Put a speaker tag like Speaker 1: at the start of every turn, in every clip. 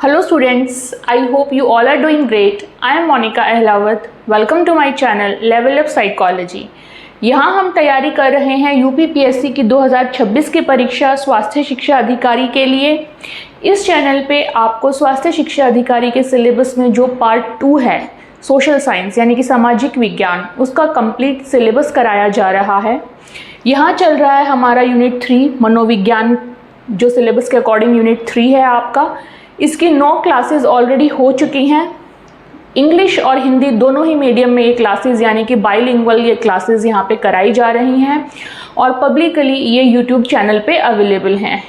Speaker 1: Hello students, I hope you all are doing great. I am Monica Ahlawat. Welcome to my channel Level Up Psychology. यहाँ हम तैयारी कर रहे हैं UPPSC की 2026 की परीक्षा स्वास्थ्य शिक्षा अधिकारी के लिए। इस चैनल पे आपको स्वास्थ्य शिक्षा अधिकारी के सिलेबस में जो पार्ट 2 है सोशल साइंस यानी कि सामाजिक विज्ञान, उसका कंप्लीट सिलेबस कराया जा रहा है। यहाँ चल रहा है हमारा यूनिट 3 मनोविज्ञान, जो सिलेबस के अकॉर्डिंग यूनिट 3 है आपका। इसकी 9 क्लासेस ऑलरेडी हो चुकी हैं। इंग्लिश और हिंदी दोनों ही मीडियम में ये क्लासेस यानी कि बाइलिंगुअल ये क्लासेस यहाँ पे कराई जा रही हैं और पब्लिकली ये यूट्यूब चैनल पे अवेलेबल हैं।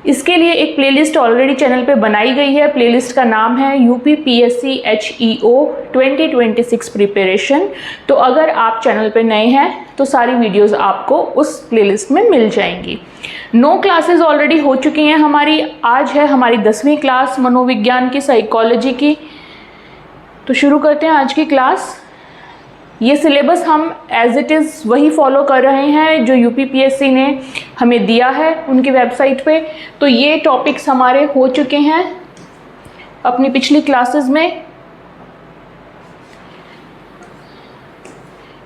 Speaker 1: इसके लिए एक प्लेलिस्ट ऑलरेडी चैनल पे बनाई गई है। प्लेलिस्ट का नाम है यूपीपीएससी HEO 2026 प्रिपरेशन। तो अगर आप चैनल पे नए हैं तो सारी वीडियोस आपको उस प्लेलिस्ट में मिल जाएंगी। 9 क्लासेस ऑलरेडी हो चुकी हैं हमारी। आज है हमारी 10वीं क्लास मनोविज्ञान की, साइकोलॉजी की। तो शुरू करते हैं आज की क्लास। ये सिलेबस हम एज इट इज़ वही फॉलो कर रहे हैं जो यूपीपीएससी ने हमें दिया है उनकी वेबसाइट पे। तो ये टॉपिक्स हमारे हो चुके हैं अपनी पिछली क्लासेस में।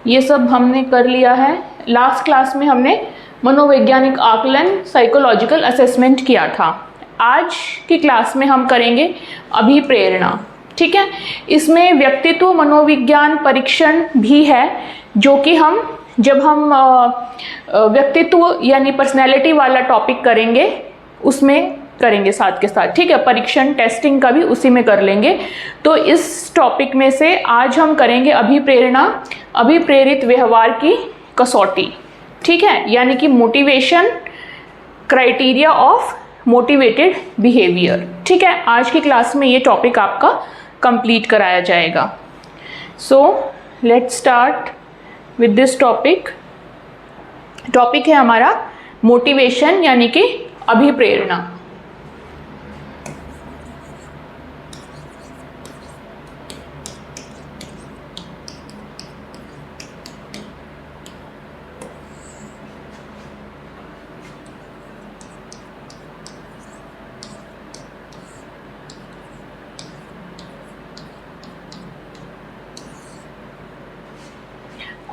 Speaker 1: ये सब हमने कर लिया है। लास्ट क्लास में हमने मनोवैज्ञानिक आकलन साइकोलॉजिकल असेसमेंट किया था। आज की क्लास में हम करेंगे अभिप्रेरणा। ठीक है, इसमें व्यक्तित्व मनोविज्ञान परीक्षण भी है, जो कि जब हम व्यक्तित्व यानी पर्सनैलिटी वाला टॉपिक करेंगे उसमें करेंगे साथ के साथ। ठीक है, परीक्षण टेस्टिंग का भी उसी में कर लेंगे। तो इस टॉपिक में से आज हम करेंगे अभिप्रेरणा, अभिप्रेरित व्यवहार की कसौटी। ठीक है, यानी कि motivation, criteria of motivated behaviour. ठीक है, आज की क्लास में ये टॉपिक आपका कंप्लीट कराया जाएगा। So let's start with this topic. Topic है हमारा मोटिवेशन यानी कि अभिप्रेरणा।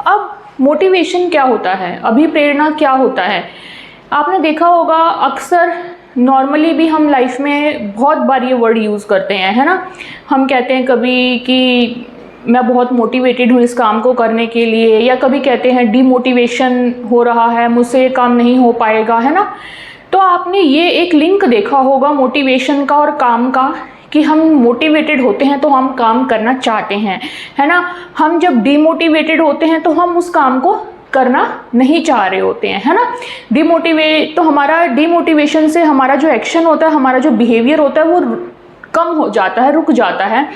Speaker 1: अब मोटिवेशन क्या होता है, अभिप्रेरणा क्या होता है? आपने देखा होगा अक्सर नॉर्मली भी हम लाइफ में बहुत बार ये वर्ड यूज़ करते हैं, है ना। हम कहते हैं कभी कि मैं बहुत मोटिवेटेड हूँ इस काम को करने के लिए, या कभी कहते हैं डीमोटिवेशन हो रहा है, मुझसे ये काम नहीं हो पाएगा, है ना। तो आपने ये एक लिंक देखा होगा मोटिवेशन का और काम का, कि हम मोटिवेटेड होते हैं तो हम काम करना चाहते हैं, है ना। हम जब डीमोटिवेटेड होते हैं तो हम उस काम को करना नहीं चाह रहे होते हैं, है ना। तो हमारा डीमोटिवेशन से हमारा जो एक्शन होता है, हमारा जो बिहेवियर होता है वो कम हो जाता है, रुक जाता है।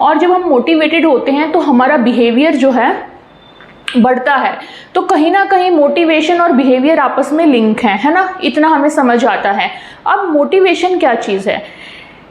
Speaker 1: और जब हम मोटिवेटेड होते हैं तो हमारा बिहेवियर जो है बढ़ता है। तो कहीं ना कहीं मोटिवेशन और बिहेवियर आपस में लिंक है ना। इतना हमें समझ आता है। अब मोटिवेशन क्या चीज़ है,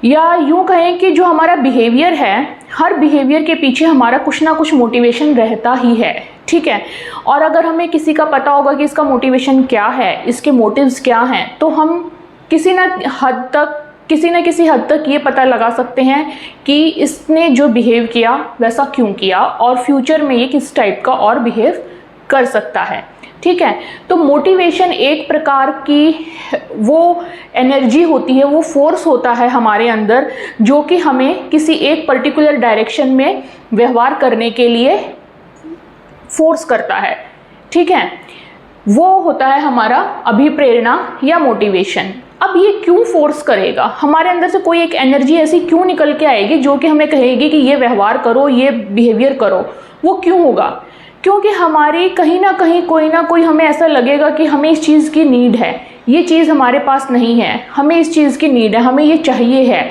Speaker 1: या यूँ कहें कि जो हमारा बिहेवियर है, हर बिहेवियर के पीछे हमारा कुछ ना कुछ मोटिवेशन रहता ही है। ठीक है, और अगर हमें किसी का पता होगा कि इसका मोटिवेशन क्या है, इसके मोटिव्स क्या हैं, तो हम किसी न किसी हद तक ये पता लगा सकते हैं कि इसने जो बिहेव किया वैसा क्यों किया और फ्यूचर में ये किस टाइप का और बिहेव कर सकता है। ठीक है, तो मोटिवेशन एक प्रकार की वो एनर्जी होती है, वो फोर्स होता है हमारे अंदर, जो कि हमें किसी एक पर्टिकुलर डायरेक्शन में व्यवहार करने के लिए फोर्स करता है। ठीक है, वो होता है हमारा अभिप्रेरणा या मोटिवेशन। अब ये क्यों फोर्स करेगा, हमारे अंदर से कोई एक एनर्जी ऐसी क्यों निकल के आएगी जो कि हमें कहेगी कि ये व्यवहार करो, ये बिहेवियर करो, वो क्यों होगा? क्योंकि हमारी कहीं ना कहीं कोई ना कोई हमें ऐसा लगेगा कि हमें इस चीज़ की नीड है, ये चीज़ हमारे पास नहीं है, हमें इस चीज़ की नीड है, हमें ये चाहिए है।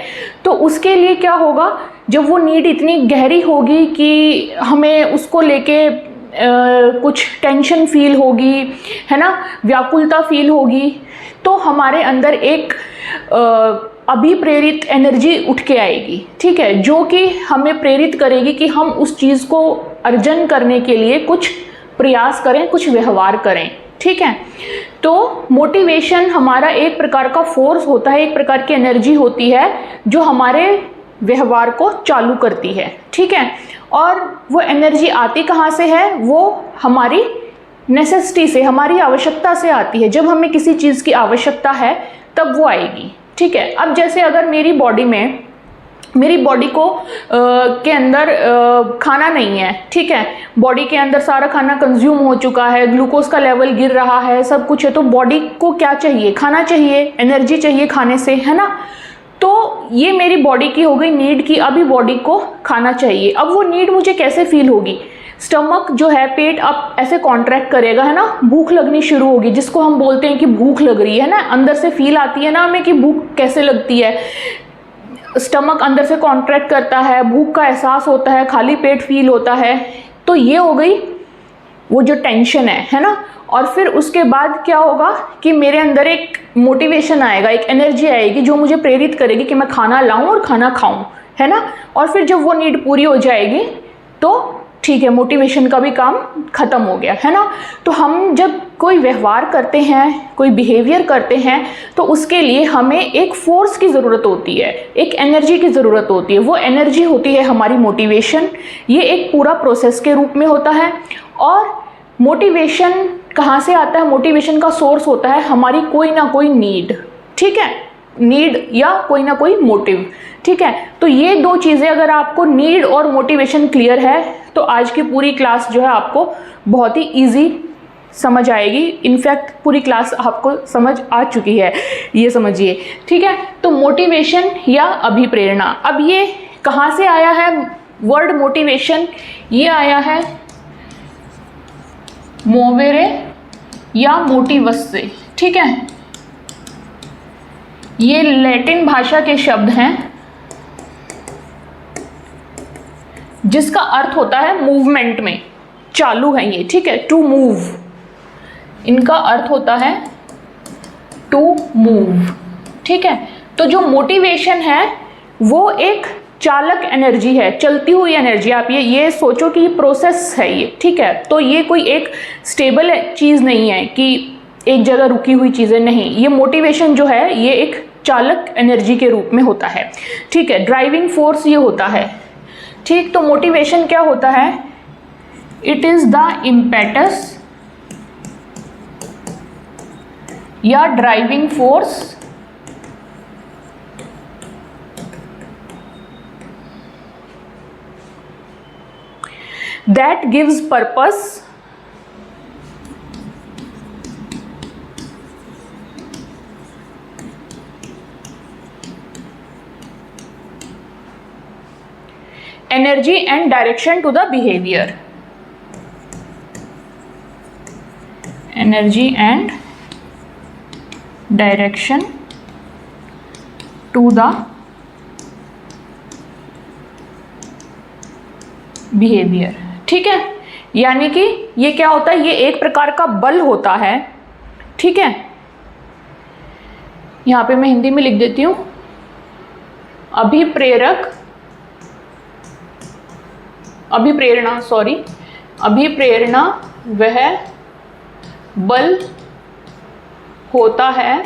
Speaker 1: तो उसके लिए क्या होगा, जब वो नीड इतनी गहरी होगी कि हमें उसको लेके कुछ टेंशन फील होगी, है ना, व्याकुलता फील होगी, तो हमारे अंदर एक अभिप्रेरित एनर्जी उठ के आएगी। ठीक है, जो कि हमें प्रेरित करेगी कि हम उस चीज़ को अर्जन करने के लिए कुछ प्रयास करें, कुछ व्यवहार करें। ठीक है, तो मोटिवेशन हमारा एक प्रकार का फोर्स होता है, एक प्रकार की एनर्जी होती है जो हमारे व्यवहार को चालू करती है, ठीक है। और वो एनर्जी आती कहाँ से है? वो हमारी नेसेसिटी से, हमारी आवश्यकता से आती है। जब हमें किसी चीज़ की आवश्यकता है तब वो आएगी, ठीक है। अब जैसे अगर मेरी बॉडी को के अंदर खाना नहीं है, ठीक है, बॉडी के अंदर सारा खाना कंज्यूम हो चुका है, ग्लूकोज का लेवल गिर रहा है, सब कुछ है, तो बॉडी को क्या चाहिए? खाना चाहिए, एनर्जी चाहिए खाने से, है ना। तो ये मेरी बॉडी की हो गई नीड की अभी बॉडी को खाना चाहिए। अब वो नीड मुझे कैसे फील होगी? स्टमक जो है, पेट अब ऐसे कॉन्ट्रैक्ट करेगा, है ना, भूख लगनी शुरू होगी, जिसको हम बोलते हैं कि भूख लग रही है ना, अंदर से फील आती है ना हमें कि भूख कैसे लगती है। स्टमक अंदर से कॉन्ट्रैक्ट करता है, भूख का एहसास होता है, खाली पेट फील होता है। तो ये हो गई वो जो टेंशन है ना। और फिर उसके बाद क्या होगा कि मेरे अंदर एक मोटिवेशन आएगा, एक एनर्जी आएगी जो मुझे प्रेरित करेगी कि मैं खाना लाऊं और खाना खाऊं, है ना। और फिर जब वो नीड पूरी हो जाएगी तो ठीक है, मोटिवेशन का भी काम खत्म हो गया, है ना। तो हम जब कोई व्यवहार करते हैं, कोई बिहेवियर करते हैं, तो उसके लिए हमें एक फोर्स की ज़रूरत होती है, एक एनर्जी की ज़रूरत होती है। वो एनर्जी होती है हमारी मोटिवेशन। ये एक पूरा प्रोसेस के रूप में होता है। और मोटिवेशन कहाँ से आता है? मोटिवेशन का सोर्स होता है हमारी कोई ना कोई नीड, ठीक है, नीड या कोई ना कोई मोटिव, ठीक है। तो ये दो चीज़ें अगर आपको नीड और मोटिवेशन क्लियर है तो आज की पूरी क्लास जो है आपको बहुत ही इजी समझ आएगी। इनफैक्ट पूरी क्लास आपको समझ आ चुकी है, ये समझिए, ठीक है। तो मोटिवेशन या अभिप्रेरणा, अब ये कहाँ से आया है वर्ड मोटिवेशन? ये आया है मोवेरे या मोटिवस से, ठीक है। ये लैटिन भाषा के शब्द हैं जिसका अर्थ होता है मूवमेंट में, चालू है ये, ठीक है, टू मूव। इनका अर्थ होता है टू मूव, ठीक है। तो जो मोटिवेशन है वो एक चालक एनर्जी है, चलती हुई एनर्जी। आप ये सोचो कि ये प्रोसेस है ये, ठीक है। तो ये कोई एक स्टेबल चीज़ नहीं है कि एक जगह रुकी हुई चीज़ें, नहीं। ये मोटिवेशन जो है ये एक चालक एनर्जी के रूप में होता है, ठीक है, ड्राइविंग फोर्स ये होता है, ठीक। तो मोटिवेशन क्या होता है? इट इज द इम्पेटस या driving force that gives purpose energy and direction to the behavior, energy and direction to the behavior, ठीक है। यानी कि ये क्या होता है? ये एक प्रकार का बल होता है, ठीक है। यहां पे मैं हिंदी में लिख देती हूं, अभिप्रेरणा वह बल होता है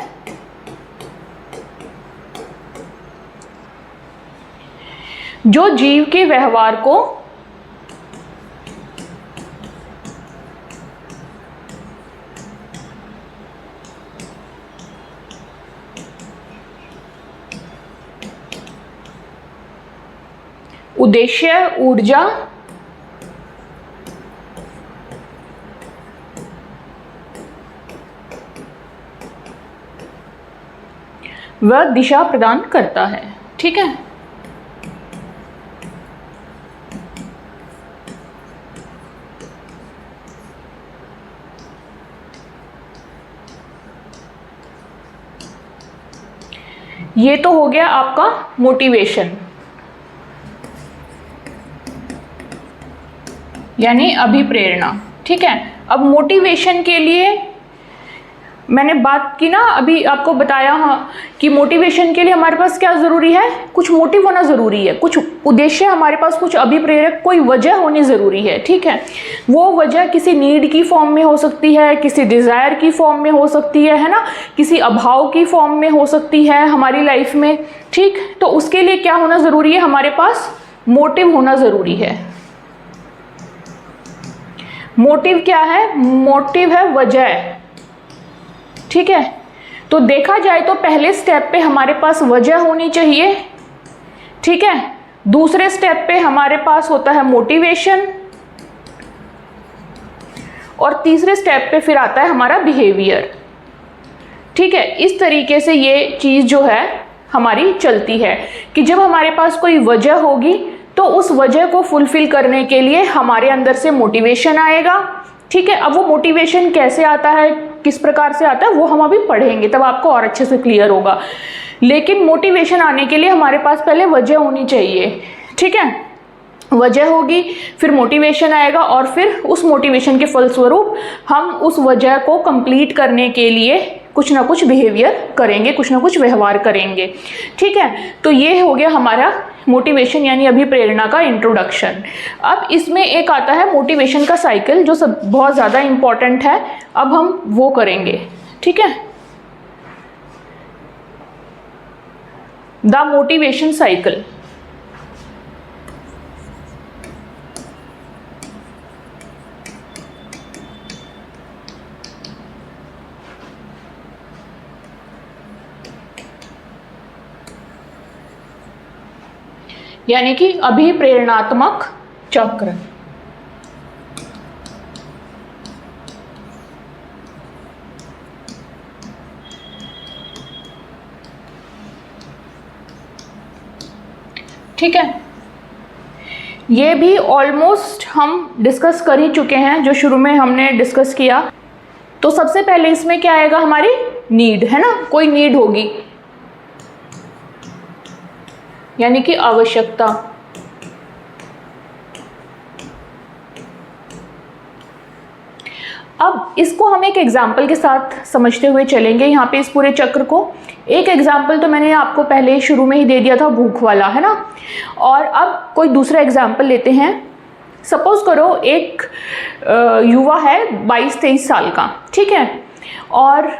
Speaker 1: जो जीव के व्यवहार को उद्देश्य, ऊर्जा व दिशा प्रदान करता है, ठीक है। ये तो हो गया आपका मोटिवेशन यानी अभिप्रेरणा, ठीक है। अब मोटिवेशन के लिए मैंने बात की ना, अभी आपको बताया हाँ कि मोटिवेशन के लिए हमारे पास क्या ज़रूरी है? कुछ मोटिव होना ज़रूरी है, कुछ उद्देश्य हमारे पास कुछ अभिप्रेरक, कोई वजह होनी ज़रूरी है, ठीक है। वो वजह किसी नीड की फॉर्म में हो सकती है, किसी डिज़ायर की फॉर्म में हो सकती है ना, किसी अभाव की फॉर्म में हो सकती है हमारी लाइफ में, ठीक। तो उसके लिए क्या होना ज़रूरी है, हमारे पास मोटिव होना ज़रूरी है। मोटिव क्या है, मोटिव है वजह, ठीक है। तो देखा जाए तो पहले स्टेप पे हमारे पास वजह होनी चाहिए, ठीक है। दूसरे स्टेप पे हमारे पास होता है मोटिवेशन, और तीसरे स्टेप पे फिर आता है हमारा बिहेवियर, ठीक है। इस तरीके से ये चीज़ जो है हमारी चलती है कि जब हमारे पास कोई वजह होगी तो उस वजह को फुलफिल करने के लिए हमारे अंदर से मोटिवेशन आएगा, ठीक है। अब वो मोटिवेशन कैसे आता है, किस प्रकार से आता है, वो हम अभी पढ़ेंगे, तब आपको और अच्छे से क्लियर होगा। लेकिन मोटिवेशन आने के लिए हमारे पास पहले वजह होनी चाहिए, ठीक है। वजह होगी, फिर मोटिवेशन आएगा, और फिर उस मोटिवेशन के फलस्वरूप हम उस वजह को कंप्लीट करने के लिए कुछ ना कुछ बिहेवियर करेंगे, कुछ ना कुछ व्यवहार करेंगे, ठीक है। तो ये हो गया हमारा मोटिवेशन यानी अभिप्रेरणा का इंट्रोडक्शन। अब इसमें एक आता है मोटिवेशन का साइकिल, जो सब बहुत ज़्यादा इम्पॉर्टेंट है। अब हम वो करेंगे, ठीक है। The motivation cycle. यानी कि अभिप्रेरणात्मक चक्र। ठीक है, ये भी ऑलमोस्ट हम डिस्कस कर ही चुके हैं, जो शुरू में हमने डिस्कस किया। तो सबसे पहले इसमें क्या आएगा, हमारी नीड, है ना, कोई नीड होगी यानी कि आवश्यकता। अब इसको हम एक एग्जाम्पल के साथ समझते हुए चलेंगे यहाँ पे इस पूरे चक्र को। एक एग्जाम्पल तो मैंने आपको पहले शुरू में ही दे दिया था, भूख वाला, है ना। और अब कोई दूसरा एग्जाम्पल लेते हैं। सपोज करो एक युवा है 22-23 साल का, ठीक है। और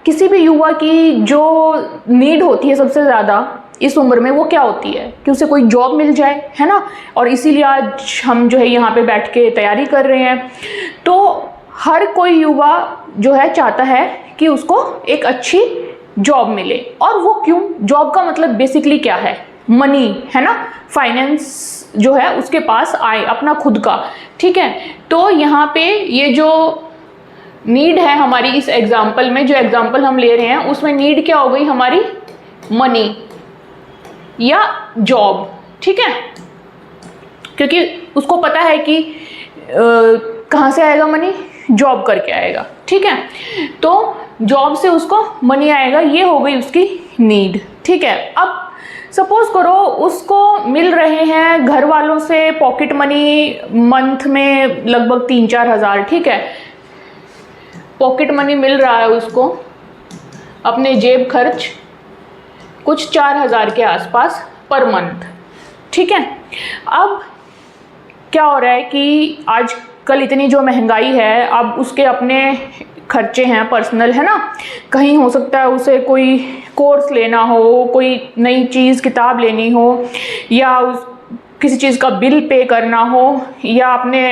Speaker 1: किसी भी युवा की जो नीड होती है सबसे ज़्यादा इस उम्र में, वो क्या होती है कि उसे कोई जॉब मिल जाए, है ना। और इसीलिए आज हम जो है यहाँ पे बैठ के तैयारी कर रहे हैं। तो हर कोई युवा जो है चाहता है कि उसको एक अच्छी जॉब मिले। और वो क्यों, जॉब का मतलब बेसिकली क्या है, मनी, है ना, फाइनेंस जो है उसके पास आए अपना खुद का, ठीक है। तो यहाँ पे ये जो नीड है हमारी इस एग्जाम्पल में, जो एग्जाम्पल हम ले रहे हैं उसमें नीड क्या हो गई हमारी, मनी या जॉब, ठीक है। क्योंकि उसको पता है कि कहाँ से आएगा मनी, जॉब करके आएगा, ठीक है। तो जॉब से उसको मनी आएगा, ये हो गई उसकी नीड, ठीक है। अब सपोज करो उसको मिल रहे हैं घर वालों से पॉकेट मनी मंथ में लगभग 3-4 हज़ार, ठीक है। पॉकेट मनी मिल रहा है उसको, अपने जेब खर्च कुछ 4,000 के आसपास पर मंथ, ठीक है। अब क्या हो रहा है कि आजकल इतनी जो महंगाई है, अब उसके अपने खर्चे हैं पर्सनल, है ना। कहीं हो सकता है उसे कोई कोर्स लेना हो, कोई नई चीज़ किताब लेनी हो, या किसी चीज़ का बिल पे करना हो, या अपने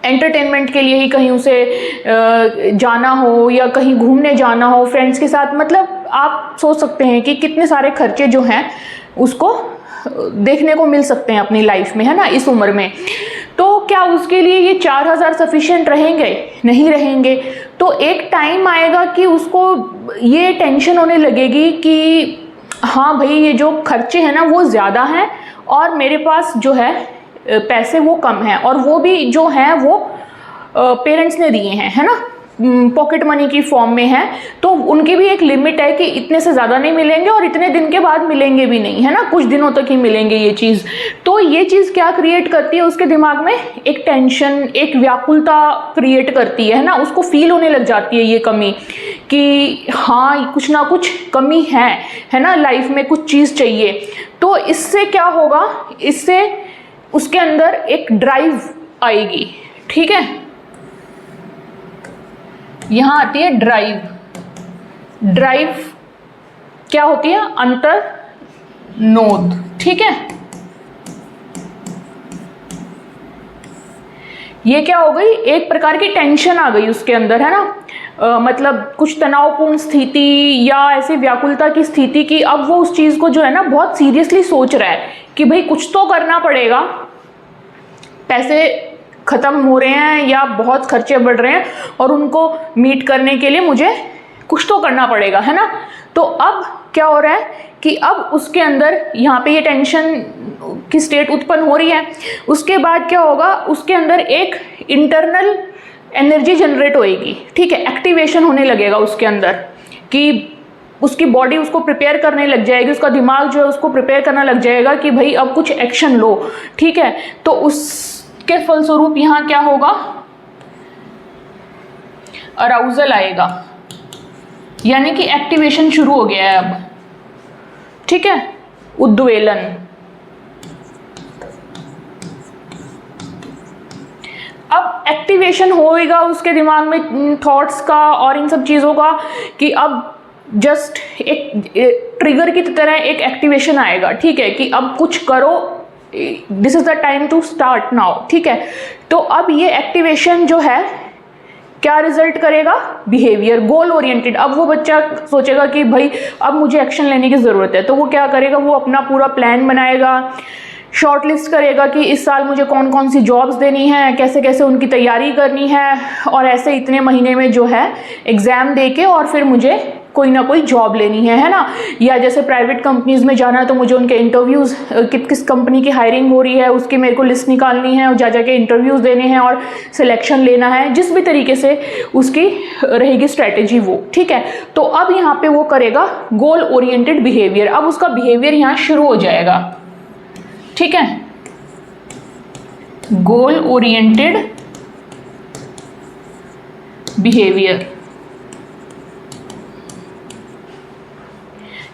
Speaker 1: एंटरटेनमेंट के लिए ही कहीं उसे जाना हो, या कहीं घूमने जाना हो फ्रेंड्स के साथ। मतलब आप सोच सकते हैं कि कितने सारे खर्चे जो हैं उसको देखने को मिल सकते हैं अपनी लाइफ में, है ना, इस उम्र में। तो क्या उसके लिए ये 4,000 सफिशिएंट रहेंगे, नहीं रहेंगे। तो एक टाइम आएगा कि उसको ये टेंशन होने लगेगी कि हाँ भाई, ये जो खर्चे हैं ना वो ज़्यादा हैं और मेरे पास जो है पैसे वो कम हैं, और वो भी जो हैं वो पेरेंट्स ने दिए हैं, है ना, पॉकेट मनी की फॉर्म में है। तो उनकी भी एक लिमिट है कि इतने से ज़्यादा नहीं मिलेंगे और इतने दिन के बाद मिलेंगे भी नहीं, है ना, कुछ दिनों तक ही मिलेंगे ये चीज़। तो ये चीज़ क्या क्रिएट करती है उसके दिमाग में, एक टेंशन, एक व्याकुलता क्रिएट करती है ना। उसको फील होने लग जाती है ये कमी कि हाँ कुछ ना कुछ कमी है ना, लाइफ में कुछ चीज़ चाहिए, तो इससे क्या होगा, इससे उसके अंदर एक ड्राइव आएगी। ठीक है, यहाँ आती है ड्राइव। ड्राइव क्या होती है, अंतर नोद। ठीक है, ये क्या हो गई, एक प्रकार की टेंशन आ गई उसके अंदर, है ना, मतलब कुछ तनावपूर्ण स्थिति या ऐसी व्याकुलता की स्थिति की। अब वो उस चीज़ को जो है ना बहुत सीरियसली सोच रहा है कि भाई कुछ तो करना पड़ेगा, पैसे ख़त्म हो रहे हैं या बहुत खर्चे बढ़ रहे हैं और उनको मीट करने के लिए मुझे कुछ तो करना पड़ेगा, है ना। तो अब क्या हो रहा है कि अब उसके अंदर यहाँ पे ये टेंशन की स्टेट उत्पन्न हो रही है। उसके बाद क्या होगा, उसके अंदर एक इंटरनल एनर्जी जनरेट होएगी। ठीक है, एक्टिवेशन होने लगेगा उसके अंदर कि उसकी बॉडी उसको प्रिपेयर करने लग जाएगी, उसका दिमाग जो है उसको प्रिपेयर करना लग जाएगा कि भाई अब कुछ एक्शन लो। ठीक है, तो उसके फलस्वरूप यहाँ क्या होगा, अराउजल आएगा, यानी कि एक्टिवेशन शुरू हो गया है अब। ठीक है, उद्वेलन। अब एक्टिवेशन होएगा उसके दिमाग में थॉट्स का और इन सब चीज़ों का कि अब जस्ट एक ट्रिगर की तरह एक एक्टिवेशन आएगा। ठीक है, कि अब कुछ करो, this is the time to start now. ठीक है, तो अब ये एक्टिवेशन जो है क्या रिजल्ट करेगा, बिहेवियर, गोल ओरिएंटेड। अब वो बच्चा सोचेगा कि भाई अब मुझे एक्शन लेने की ज़रूरत है, तो वो क्या करेगा, वो अपना पूरा प्लान बनाएगा, शॉर्ट लिस्ट करेगा कि इस साल मुझे कौन कौन सी जॉब्स देनी है, कैसे कैसे उनकी तैयारी करनी है, और ऐसे इतने महीने में जो है एग्ज़ाम दे के और फिर मुझे कोई ना कोई जॉब लेनी है ना। या जैसे प्राइवेट कंपनीज में जाना है तो मुझे उनके इंटरव्यूज़, किस कंपनी की हायरिंग हो रही है उसकी मेरे को लिस्ट निकालनी है और जा के इंटरव्यूज़ देने हैं और सिलेक्शन लेना है, जिस भी तरीके से उसकी रहेगी स्ट्रैटेजी वो। ठीक है, तो अब यहाँ पे वो करेगा गोल ओरिएंटेड बिहेवियर। अब उसका बिहेवियर यहाँ शुरू हो जाएगा। ठीक है, गोल ओरिएंटेड बिहेवियर।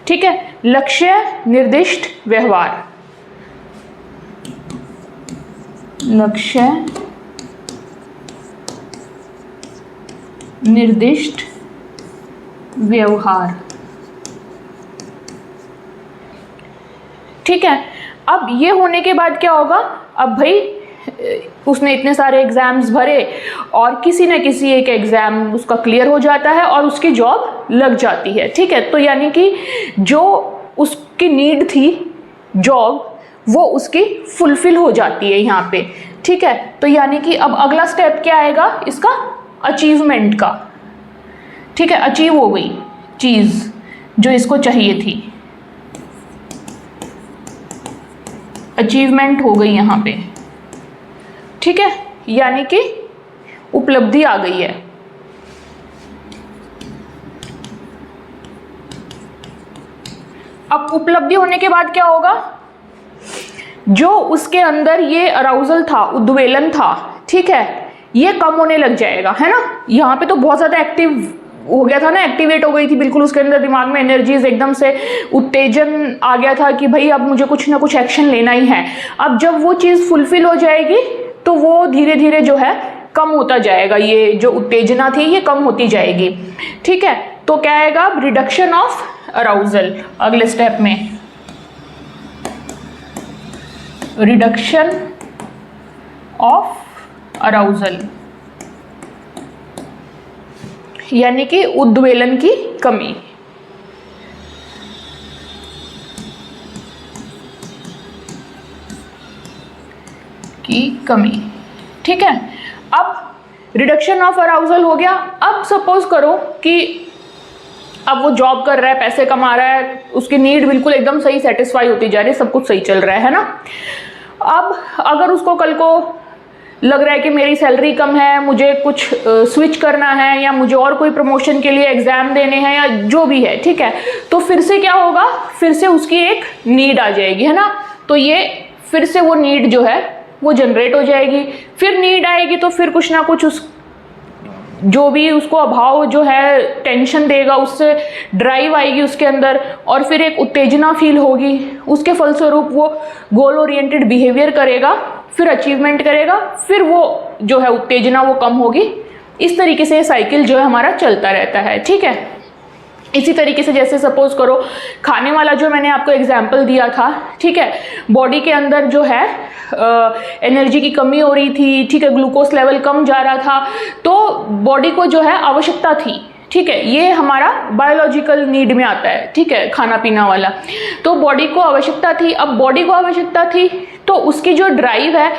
Speaker 1: ठीक है, लक्ष्य निर्दिष्ट व्यवहार। लक्ष्य निर्दिष्ट व्यवहार। ठीक है, अब ये होने के बाद क्या होगा, अब भाई उसने इतने सारे एग्जाम्स भरे और किसी न किसी एक एग्जाम उसका क्लियर हो जाता है और उसकी जॉब लग जाती है। ठीक है, तो यानी कि जो उसकी नीड थी जॉब, वो उसकी फुलफिल हो जाती है यहाँ पे। ठीक है, तो यानी कि अब अगला स्टेप क्या आएगा इसका, अचीवमेंट का। ठीक है, अचीव हो गई चीज़ जो इसको चाहिए थी, अचीवमेंट हो गई यहाँ पे। ठीक है, यानी कि उपलब्धि आ गई है। अब उपलब्धि होने के बाद क्या होगा, जो उसके अंदर ये अराउजल था, उद्वेलन था, ठीक है, ये कम होने लग जाएगा, है ना। यहाँ पे तो बहुत ज़्यादा एक्टिव हो गया था ना, एक्टिवेट हो गई थी बिल्कुल उसके अंदर, दिमाग में एनर्जीज, एकदम से उत्तेजन आ गया था कि भाई अब मुझे कुछ ना कुछ एक्शन लेना ही है। अब जब वो चीज़ फुलफिल हो जाएगी तो वो धीरे धीरे जो है कम होता जाएगा, ये जो उत्तेजना थी ये कम होती जाएगी। ठीक है, तो क्या आएगा, रिडक्शन ऑफ अराउजल। अगले स्टेप में रिडक्शन ऑफ अराउजल, यानी कि उद्वेलन की कमी। ठीक है, अब रिडक्शन ऑफ अराउजल हो गया। अब सपोज करो कि अब वो जॉब कर रहा है, पैसे कमा रहा है, उसकी नीड बिल्कुल एकदम सही सेटिस्फाई होती जा रही है, सब कुछ सही चल रहा है ना। अब अगर उसको कल को लग रहा है कि मेरी सैलरी कम है, मुझे कुछ स्विच करना है या मुझे और कोई प्रमोशन के लिए एग्जाम देने हैं या जो भी है, ठीक है, तो फिर से क्या होगा, फिर से उसकी एक नीड आ जाएगी, है ना। तो ये फिर से वो नीड जो है वो जनरेट हो जाएगी, फिर नीड आएगी तो फिर कुछ ना कुछ जो भी उसको अभाव जो है टेंशन देगा, उससे ड्राइव आएगी उसके अंदर, और फिर एक उत्तेजना फील होगी, उसके फलस्वरूप वो गोल ओरिएंटेड बिहेवियर करेगा, फिर अचीवमेंट करेगा, फिर वो जो है उत्तेजना वो कम होगी। इस तरीके से साइकिल जो है हमारा चलता रहता है, ठीक है। इसी तरीके से जैसे सपोज करो खाने वाला जो मैंने आपको एग्जाम्पल दिया था, ठीक है, बॉडी के अंदर जो है एनर्जी की कमी हो रही थी, ठीक है, ग्लूकोज लेवल कम जा रहा था, तो बॉडी को जो है आवश्यकता थी, ठीक है, ये हमारा बायोलॉजिकल नीड में आता है, ठीक है, खाना पीना वाला। तो बॉडी को आवश्यकता थी, अब बॉडी को आवश्यकता थी तो उसकी जो ड्राइव है,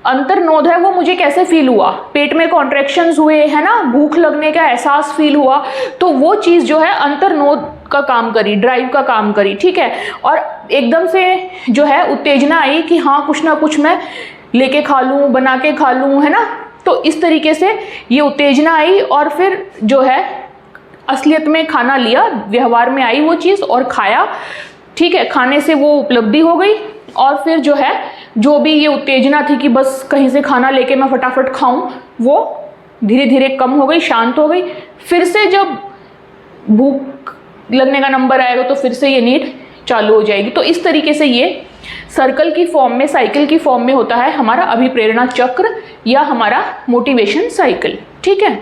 Speaker 1: अंतर्नोद है, वो मुझे कैसे फील हुआ, पेट में कॉन्ट्रैक्शंस हुए, है ना, भूख लगने का एहसास फील हुआ, तो वो चीज़ जो है अंतर्नोद का काम करी, ड्राइव का काम करी, ठीक है। और एकदम से जो है उत्तेजना आई कि हाँ कुछ ना कुछ मैं लेके खा लूँ, बना के खा लूँ, है ना, तो इस तरीके से ये उत्तेजना आई और फिर जो है असलियत में खाना लिया, व्यवहार में आई वो चीज़ और खाया, ठीक है, खाने से वो उपलब्धि हो गई और फिर जो है जो भी ये उत्तेजना थी कि बस कहीं से खाना लेके मैं फटाफट खाऊं, वो धीरे धीरे कम हो गई, शांत हो गई। फिर से जब भूख लगने का नंबर आएगा तो फिर से ये नीड चालू हो जाएगी। तो इस तरीके से ये सर्कल की फॉर्म में, साइकिल की फॉर्म में होता है हमारा अभिप्रेरणा चक्र या हमारा मोटिवेशन साइकिल, ठीक है।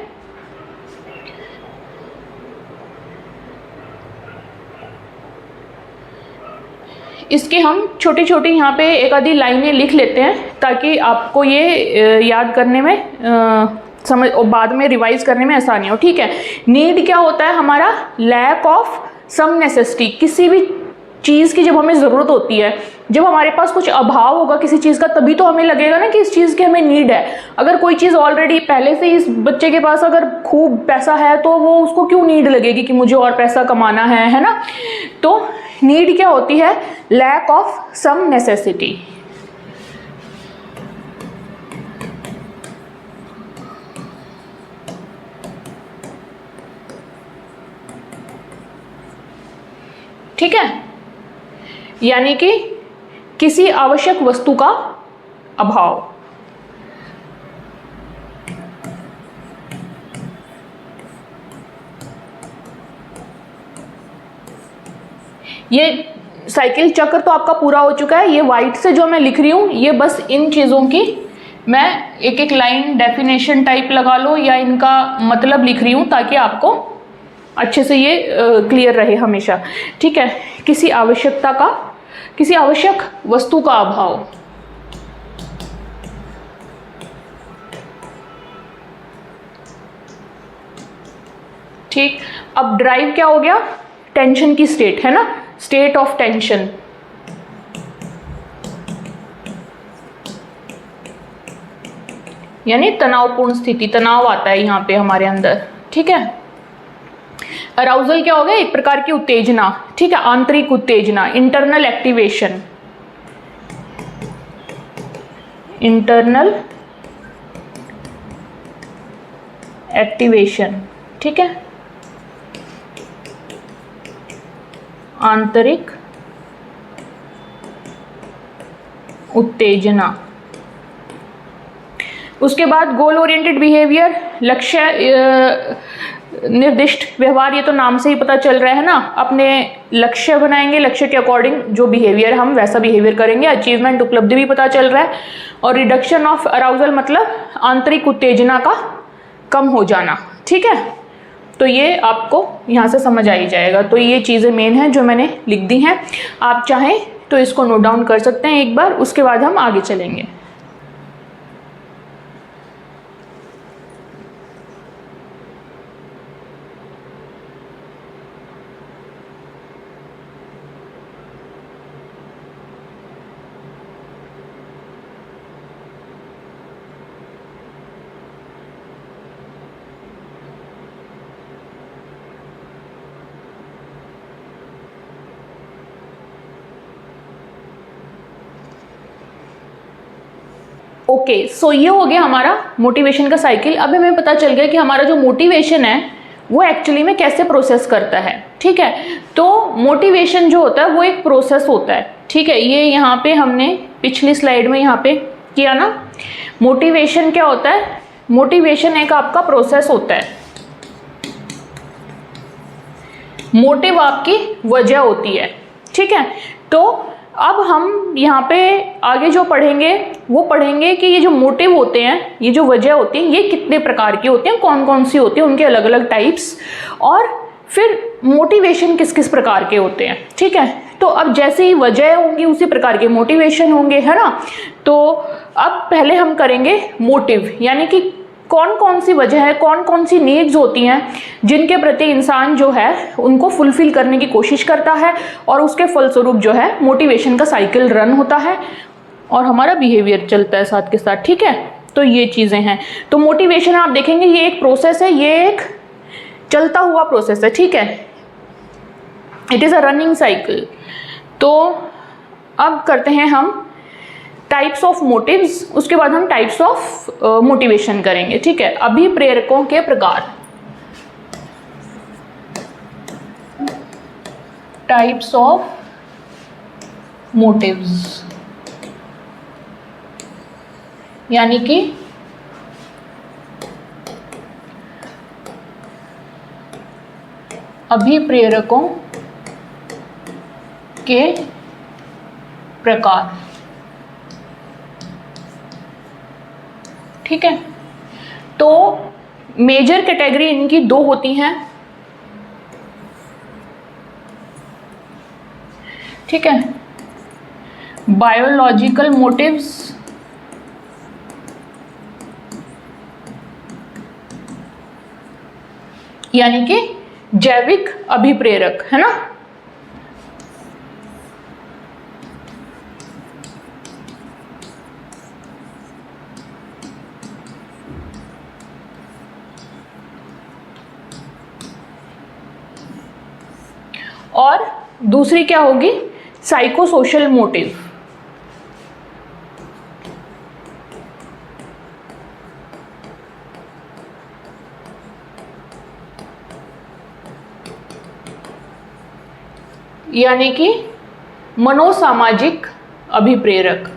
Speaker 1: इसके हम छोटी छोटी यहाँ पे एक आधी लाइनें लिख लेते हैं ताकि आपको ये याद करने में समझ और बाद में रिवाइज करने में आसानी हो, ठीक है। नीड क्या होता है हमारा? Lack of some necessity. किसी भी चीज़ की जब हमें ज़रूरत होती है, जब हमारे पास कुछ अभाव होगा किसी चीज़ का, तभी तो हमें लगेगा ना कि इस चीज़ की हमें नीड है। अगर कोई चीज़ ऑलरेडी पहले से इस बच्चे के पास अगर खूब पैसा है तो वो उसको क्यों नीड लगेगी कि मुझे और पैसा कमाना है ना। तो नीड क्या होती है? Lack of some necessity. ठीक है, यानी कि किसी आवश्यक वस्तु का अभाव। ये साइकिल चक्र तो आपका पूरा हो चुका है। ये वाइट से जो मैं लिख रही हूं, ये बस इन चीजों की मैं एक एक लाइन डेफिनेशन टाइप लगा लो या इनका मतलब लिख रही हूं ताकि आपको अच्छे से ये क्लियर रहे हमेशा, ठीक है। किसी आवश्यकता का, किसी आवश्यक वस्तु का अभाव। ठीक, अब ड्राइव क्या हो गया? टेंशन की स्टेट है ना, स्टेट ऑफ टेंशन। यानी तनावपूर्ण स्थिति, तनाव आता है यहां पे हमारे अंदर, ठीक है। अराउजल क्या हो गया? एक प्रकार की उत्तेजना, ठीक है, आंतरिक उत्तेजना, इंटरनल एक्टिवेशन, इंटरनल एक्टिवेशन, ठीक है, आंतरिक उत्तेजना। उसके बाद गोल ओरिएंटेड बिहेवियर, लक्ष्य निर्दिष्ट व्यवहार। ये तो नाम से ही पता चल रहा है ना, अपने लक्ष्य बनाएंगे, लक्ष्य के अकॉर्डिंग जो बिहेवियर हम वैसा बिहेवियर करेंगे। अचीवमेंट, उपलब्धि भी पता चल रहा है। और रिडक्शन ऑफ अराउजल मतलब आंतरिक उत्तेजना का कम हो जाना, ठीक है। तो ये आपको यहाँ से समझ आ ही जाएगा। तो ये चीज़ें मेन हैं जो मैंने लिख दी हैं। आप चाहें तो इसको नोट डाउन कर सकते हैं एक बार, उसके बाद हम आगे चलेंगे। ओके, सो ये हो गया हमारा मोटिवेशन का साइकिल। अब हमें पता चल गया कि हमारा जो मोटिवेशन है वो एक्चुअली में कैसे प्रोसेस करता है, ठीक है। तो मोटिवेशन जो होता है वो एक प्रोसेस होता है, ठीक है। ये यहाँ पे हमने पिछली स्लाइड में यहाँ पे किया ना। मोटिवेशन क्या होता है? मोटिवेशन एक आपका प्रोसेस होता है, मोटिव आपकी वजह होती है, ठीक है। तो अब हम यहाँ पे आगे जो पढ़ेंगे वो पढ़ेंगे कि ये जो मोटिव होते हैं, ये जो वजह होती है, ये कितने प्रकार की होती हैं, कौन कौन सी होती हैं, उनके अलग अलग टाइप्स, और फिर मोटिवेशन किस किस प्रकार के होते हैं, ठीक है। तो अब जैसे ही वजह होंगी उसी प्रकार के मोटिवेशन होंगे, है ना। तो अब पहले हम करेंगे मोटिव, यानी कि कौन कौन सी वजह है, कौन कौन सी नीड्स होती हैं जिनके प्रति इंसान जो है उनको फुलफिल करने की कोशिश करता है, और उसके फलस्वरूप जो है मोटिवेशन का साइकिल रन होता है और हमारा बिहेवियर चलता है साथ के साथ, ठीक है। तो ये चीज़ें हैं। तो मोटिवेशन आप देखेंगे ये एक प्रोसेस है, ये एक चलता हुआ प्रोसेस है, ठीक है। It is a running cycle. तो अब करते हैं हम टाइप्स ऑफ मोटिव्स, उसके बाद हम टाइप्स ऑफ मोटिवेशन करेंगे, ठीक है। अभिप्रेरकों के प्रकार, टाइप्स ऑफ मोटिव्स, यानी कि अभिप्रेरकों के प्रकार, ठीक है। तो मेजर कैटेगरी इनकी दो होती हैं, ठीक है। बायोलॉजिकल मोटिव्स यानी कि जैविक अभिप्रेरक, है ना। और दूसरी क्या होगी, साइकोसोशल मोटिव, यानी कि मनोसामाजिक अभिप्रेरक,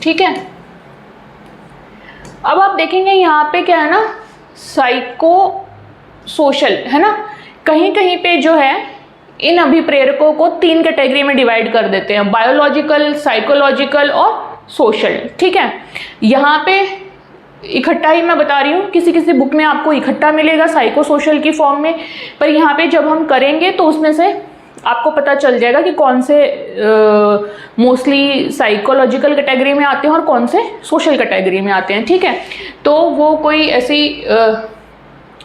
Speaker 1: ठीक है। अब आप देखेंगे यहाँ पे क्या है ना, साइको सोशल, है ना। कहीं कहीं पे जो है इन अभिप्रेरकों को तीन कैटेगरी में डिवाइड कर देते हैं, बायोलॉजिकल, साइकोलॉजिकल और सोशल, ठीक है। यहाँ पे इकट्ठा ही मैं बता रही हूँ, किसी किसी बुक में आपको इकट्ठा मिलेगा साइको सोशल की फॉर्म में, पर यहाँ पे जब हम करेंगे तो उसमें से आपको पता चल जाएगा कि कौन से मोस्टली साइकोलॉजिकल कैटेगरी में आते हैं और कौन से सोशल कैटेगरी में आते हैं, ठीक है। तो वो कोई ऐसी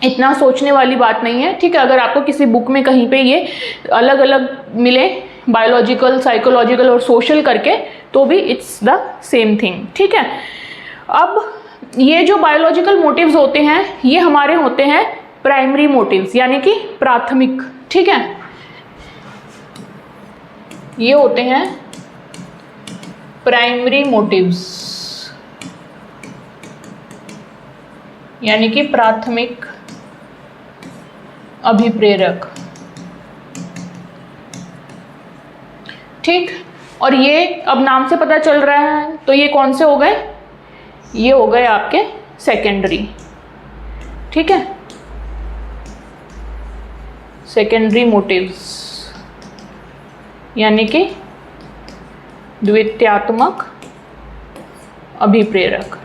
Speaker 1: इतना सोचने वाली बात नहीं है, ठीक है। अगर आपको किसी बुक में कहीं पे ये अलग अलग मिले, बायोलॉजिकल, साइकोलॉजिकल और सोशल करके, तो भी इट्स द सेम थिंग, ठीक है। अब ये जो बायोलॉजिकल मोटिव्स होते हैं ये हमारे होते हैं प्राइमरी मोटिव्स, यानी कि प्राथमिक, ठीक है। ये होते हैं प्राइमरी मोटिव्स, यानी कि प्राथमिक अभिप्रेरक, ठीक। और ये अब नाम से पता चल रहा है, तो ये कौन से हो गए, ये हो गए आपके सेकेंडरी, ठीक है। सेकेंडरी मोटिव्स यानी कि द्वितीयात्मक अभिप्रेरक,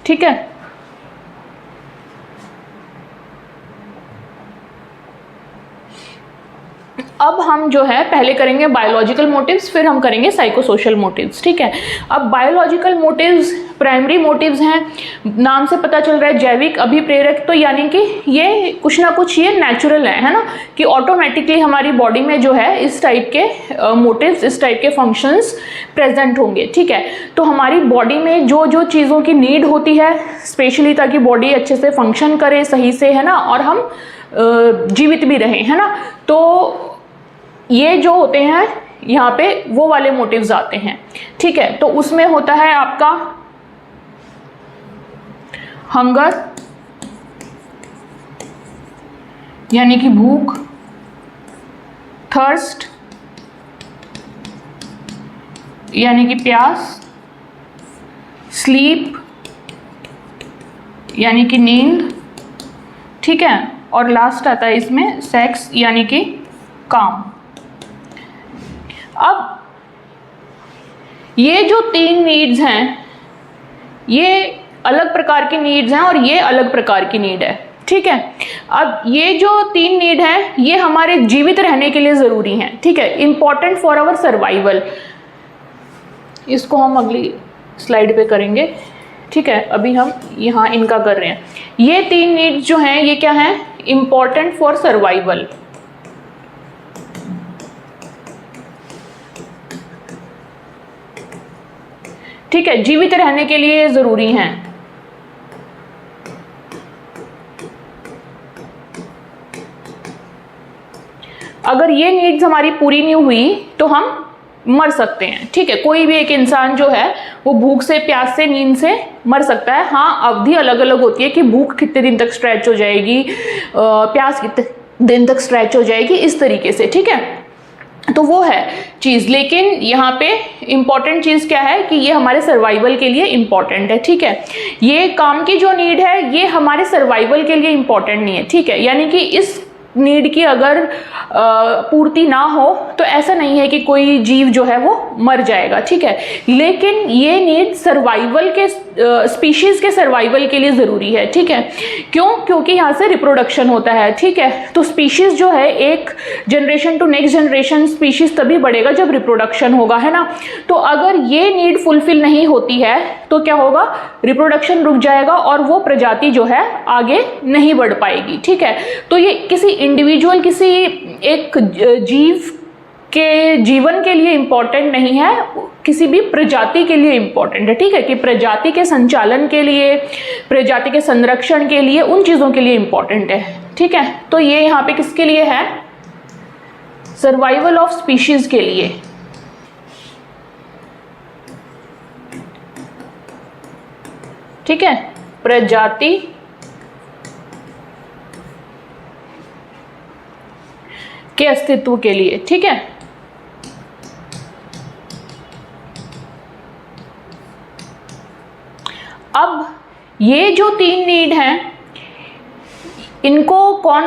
Speaker 1: ठीक है। अब हम जो है पहले करेंगे बायोलॉजिकल मोटिव्स, फिर हम करेंगे साइकोसोशल मोटिव्स, ठीक है। अब बायोलॉजिकल मोटिव्स प्राइमरी मोटिव्स हैं, नाम से पता चल रहा है जैविक अभिप्रेरक, तो यानी कि ये कुछ ना कुछ ये नेचुरल है ना, कि ऑटोमेटिकली हमारी बॉडी में जो है इस टाइप के मोटिव्स, इस टाइप के फंक्शंस प्रेजेंट होंगे, ठीक है। तो हमारी बॉडी में जो जो चीज़ों की नीड होती है स्पेशली, ताकि बॉडी अच्छे से फंक्शन करे सही से, है ना, और हम जीवित भी रहें, है ना। तो ये जो होते हैं यहाँ पे वो वाले मोटिव्स आते हैं, ठीक है। तो उसमें होता है आपका हंगर, यानी कि भूख, थर्स्ट यानी कि प्यास, स्लीप यानी कि नींद, ठीक है, और लास्ट आता है इसमें सेक्स यानी कि काम। अब ये जो 3 नीड्स हैं ये अलग प्रकार की नीड्स हैं और ये अलग प्रकार की नीड है, ठीक है। अब ये जो 3 नीड हैं ये हमारे जीवित रहने के लिए ज़रूरी हैं, ठीक है, इम्पॉर्टेंट फॉर आवर सर्वाइवल। इसको हम अगली स्लाइड पे करेंगे, ठीक है। अभी हम यहाँ इनका कर रहे हैं। ये 3 नीड्स जो हैं ये क्या हैं, इम्पॉर्टेंट फॉर सर्वाइवल। ठीक है, जीवित रहने के लिए ज़रूरी हैं। अगर ये नीड्स हमारी पूरी नहीं हुई तो हम मर सकते हैं, ठीक है। कोई भी एक इंसान जो है वो भूख से, प्यास से, नींद से मर सकता है। हाँ, अवधि अलग अलग होती है कि भूख कितने दिन तक स्ट्रेच हो जाएगी, प्यास कितने दिन तक स्ट्रेच हो जाएगी, इस तरीके से, ठीक है। तो वो है चीज़, लेकिन यहाँ पे इम्पॉर्टेंट चीज़ क्या है कि ये हमारे सर्वाइवल के लिए इम्पॉर्टेंट है, ठीक है। ये काम की जो नीड है ये हमारे सर्वाइवल के लिए इम्पॉर्टेंट नहीं है, ठीक है। यानी कि इस नीड की अगर पूर्ति ना हो तो ऐसा नहीं है कि कोई जीव जो है वो मर जाएगा, ठीक है। लेकिन ये नीड सर्वाइवल के, स्पीशीज़ के सर्वाइवल के लिए ज़रूरी है, ठीक है। क्यों? क्योंकि यहाँ से रिप्रोडक्शन होता है, ठीक है। तो स्पीशीज़ जो है एक generation to next generation species तभी बढ़ेगा जब रिप्रोडक्शन होगा, है ना। तो अगर ये नीड फुलफिल नहीं होती है तो क्या होगा, रिप्रोडक्शन रुक जाएगा और वो प्रजाति जो है आगे नहीं बढ़ पाएगी, ठीक है। तो ये किसी इंडिविजुअल, किसी एक जीव के जीवन के लिए इम्पॉर्टेंट नहीं है, किसी भी प्रजाति के लिए इम्पॉर्टेंट है, ठीक है। कि प्रजाति के संचालन के लिए, प्रजाति के संरक्षण के लिए, उन चीज़ों के लिए इम्पॉर्टेंट है, ठीक है। तो ये यहाँ पे किसके लिए है, सर्वाइवल ऑफ स्पीशीज के लिए। ठीक है, प्रजाति के अस्तित्व के लिए, ठीक है। अब ये जो 3 नीड हैं इनको कौन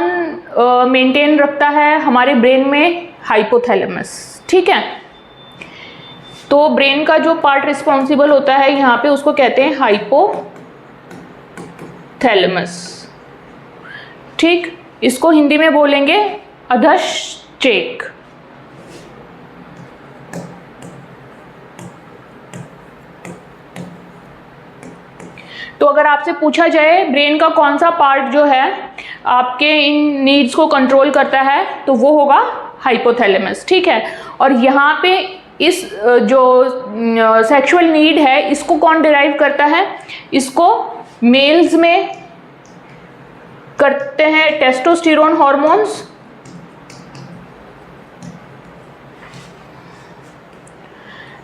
Speaker 1: मेंटेन रखता है हमारे ब्रेन में, हाइपोथैलेमस, ठीक है। तो ब्रेन का जो पार्ट रिस्पॉन्सिबल होता है यहाँ पे उसको कहते हैं हाइपोथैलेमस, ठीक। इसको हिंदी में बोलेंगे अधश्चेक। तो अगर आपसे पूछा जाए ब्रेन का कौन सा पार्ट जो है आपके इन नीड्स को कंट्रोल करता है तो वो होगा हाइपोथैलेमस, ठीक है। और यहाँ पे इस जो सेक्सुअल नीड है इसको कौन डिराइव करता है, इसको मेल्स में करते हैं टेस्टोस्टेरोन हार्मोन्स,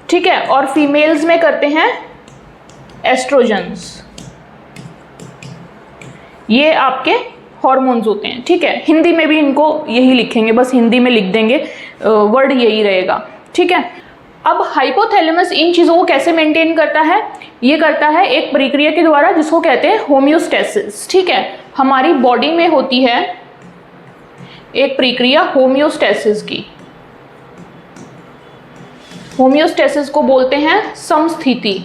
Speaker 1: ठीक है, और फीमेल्स में करते हैं एस्ट्रोजन्स। ये आपके हार्मोन्स होते हैं, ठीक है। हिंदी में भी इनको यही लिखेंगे, बस हिंदी में लिख देंगे, वर्ड यही रहेगा, ठीक है। अब हाइपोथैलेमस इन चीज़ों को कैसे मेंटेन करता है, ये करता है एक प्रक्रिया के द्वारा जिसको कहते हैं होम्योस्टेसिस, ठीक है। हमारी बॉडी में होती है एक प्रक्रिया होम्योस्टेसिस की, होम्योस्टेसिस को बोलते हैं समस्थिति,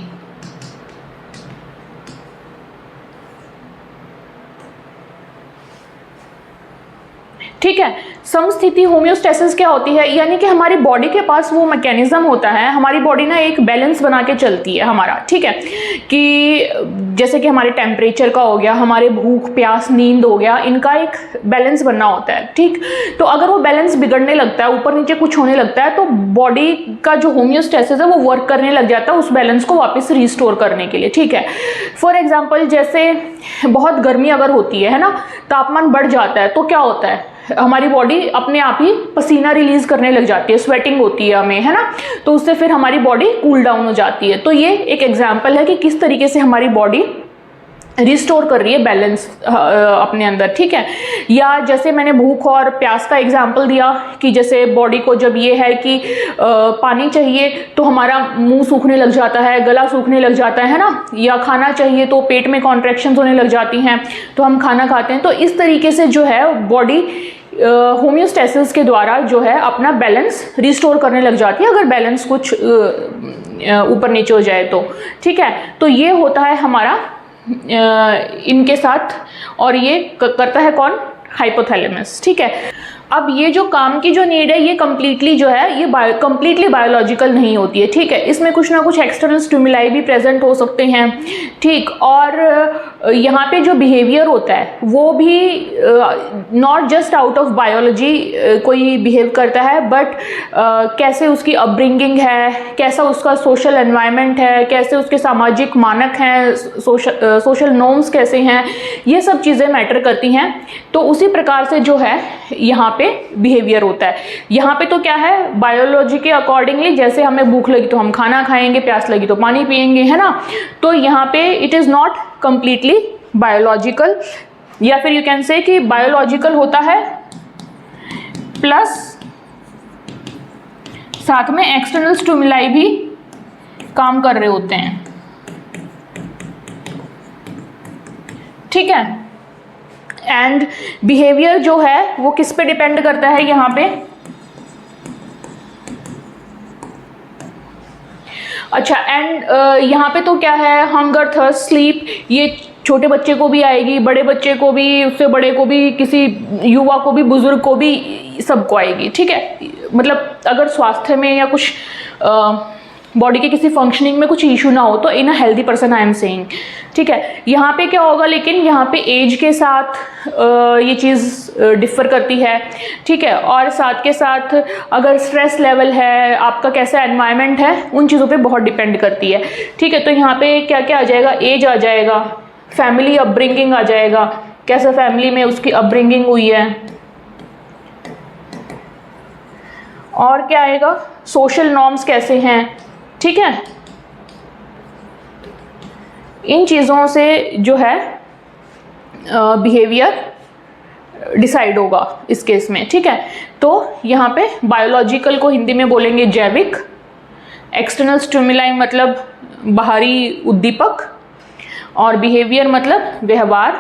Speaker 1: ठीक है। समस्थिति होम्योस्टेसिस क्या होती है, यानी कि हमारी बॉडी के पास वो मैकेनिज्म होता है, हमारी बॉडी ना एक बैलेंस बना के चलती है हमारा, ठीक है। कि जैसे कि हमारे टेम्परेचर का हो गया, हमारे भूख प्यास नींद हो गया, इनका एक बैलेंस बनना होता है, ठीक। तो अगर वो बैलेंस बिगड़ने लगता है, ऊपर नीचे कुछ होने लगता है, तो बॉडी का जो होम्योस्टेसिस है वो वर्क करने लग जाता है उस बैलेंस को वापस रिस्टोर करने के लिए, ठीक है। फॉर एग्जाम्पल जैसे बहुत गर्मी अगर होती है ना, तापमान बढ़ जाता है तो क्या होता है, हमारी बॉडी अपने आप ही पसीना रिलीज करने लग जाती है, स्वेटिंग होती है हमें, है ना। तो उससे फिर हमारी बॉडी कूल डाउन हो जाती है। तो ये एक एग्जांपल है कि किस तरीके से हमारी बॉडी रिस्टोर कर रही है बैलेंस अपने अंदर, ठीक है। या जैसे मैंने भूख और प्यास का एग्जांपल दिया कि जैसे बॉडी को जब ये है कि पानी चाहिए तो हमारा मुंह सूखने लग जाता है, गला सूखने लग जाता है ना, या खाना चाहिए तो पेट में कॉन्ट्रैक्शंस होने लग जाती हैं तो हम खाना खाते हैं। तो इस तरीके से जो है बॉडी होम्योस्टेसिस के द्वारा जो है अपना बैलेंस रिस्टोर करने लग जाती है, अगर बैलेंस कुछ ऊपर नीचे हो जाए तो, ठीक है। तो ये होता है हमारा इनके साथ, और ये करता है कौन? हाइपोथैलेमस, ठीक है। अब ये जो काम की जो नीड है ये कम्प्लीटली जो है ये कम्प्लीटली बायोलॉजिकल नहीं होती है, ठीक है। इसमें कुछ ना कुछ एक्सटर्नल स्टिमुलाई भी प्रेजेंट हो सकते हैं, ठीक। और यहाँ पे जो बिहेवियर होता है वो भी not just out of biology कोई बिहेव करता है, बट कैसे उसकी अपब्रिंगिंग है, कैसा उसका सोशल एनवायरनमेंट है, कैसे उसके सामाजिक मानक हैं, सोशल नॉर्म्स कैसे हैं, ये सब चीज़ें मैटर करती हैं। तो उसी प्रकार से जो है यहाँ पे बिहेवियर होता है। यहाँ पे तो क्या है, बायोलॉजी के अकॉर्डिंगली जैसे हमें भूख लगी तो हम खाना खाएंगे, प्यास लगी तो पानी पिएंगे, है ना। तो यहाँ पे it is not completely biological, या फिर यू कैन से कि बायोलॉजिकल होता है प्लस साथ में एक्सटर्नल स्टिमुलाई भी काम कर रहे होते हैं, ठीक है। एंड बिहेवियर जो है वो किस पे डिपेंड करता है यहाँ पे? अच्छा, एंड यहाँ पे तो क्या है, हंगर, थर्स्ट, स्लीप, ये छोटे बच्चे को भी आएगी, बड़े बच्चे को भी, उससे बड़े को भी, किसी युवा को भी, बुजुर्ग को भी, सबको आएगी, ठीक है। मतलब अगर स्वास्थ्य में या कुछ बॉडी के किसी फंक्शनिंग में कुछ इशू ना हो तो in a healthy person I am saying, ठीक है। यहाँ पे क्या होगा, लेकिन यहाँ पे एज के साथ ये चीज़ डिफर करती है, ठीक है। और साथ के साथ अगर स्ट्रेस लेवल है, आपका कैसा एनवायरनमेंट है, उन चीज़ों पे बहुत डिपेंड करती है, ठीक है। तो यहाँ पे क्या क्या आ जाएगा, एज आ जाएगा, फैमिली अपब्रिंगिंग आ जाएगा, कैसा फैमिली में उसकी अपब्रिंगिंग हुई है, और क्या आएगा, सोशल नॉर्म्स कैसे हैं, ठीक है। इन चीज़ों से जो है बिहेवियर डिसाइड होगा इस केस में, ठीक है। तो यहाँ पे बायोलॉजिकल को हिंदी में बोलेंगे जैविक, एक्सटर्नल स्टिमुलाई मतलब बाहरी उद्दीपक, और बिहेवियर मतलब व्यवहार,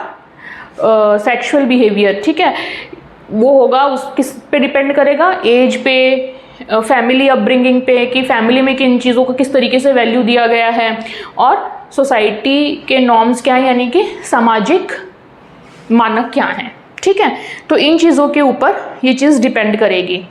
Speaker 1: सेक्सुअल बिहेवियर, ठीक है। वो होगा उस किस पे डिपेंड करेगा, एज पे, फैमिली अपब्रिंगिंग पे, कि फैमिली में किन चीज़ों को किस तरीके से वैल्यू दिया गया है, और सोसाइटी के नॉर्म्स क्या हैं, यानी कि सामाजिक मानक क्या हैं, ठीक है। तो इन चीज़ों के ऊपर ये चीज़ डिपेंड करेगी।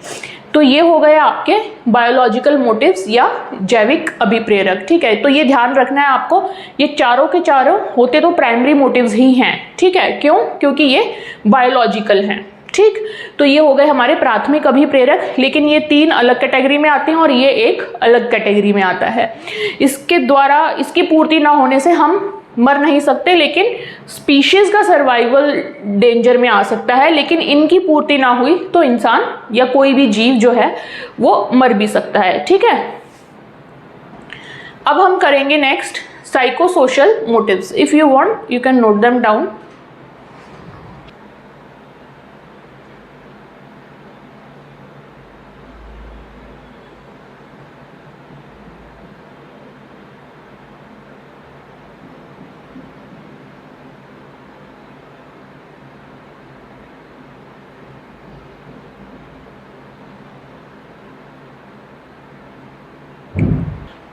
Speaker 1: तो ये हो गया आपके बायोलॉजिकल मोटिव्स या जैविक अभिप्रेरक, ठीक है। तो ये ध्यान रखना है आपको, ये चारों के चारों होते तो प्राइमरी मोटिव्स ही हैं, ठीक है। क्यों? क्योंकि ये बायोलॉजिकल हैं, ठीक। तो ये हो गए हमारे प्राथमिक अभिप्रेरक, लेकिन ये तीन अलग कैटेगरी में आते हैं और ये एक अलग कैटेगरी में आता है। इसके द्वारा इसकी पूर्ति ना होने से हम मर नहीं सकते, लेकिन स्पीशीज का सर्वाइवल डेंजर में आ सकता है, लेकिन इनकी पूर्ति ना हुई तो इंसान या कोई भी जीव जो है वो मर भी सकता है, ठीक है। अब हम करेंगे next psychosocial motives. If you want you can note them down.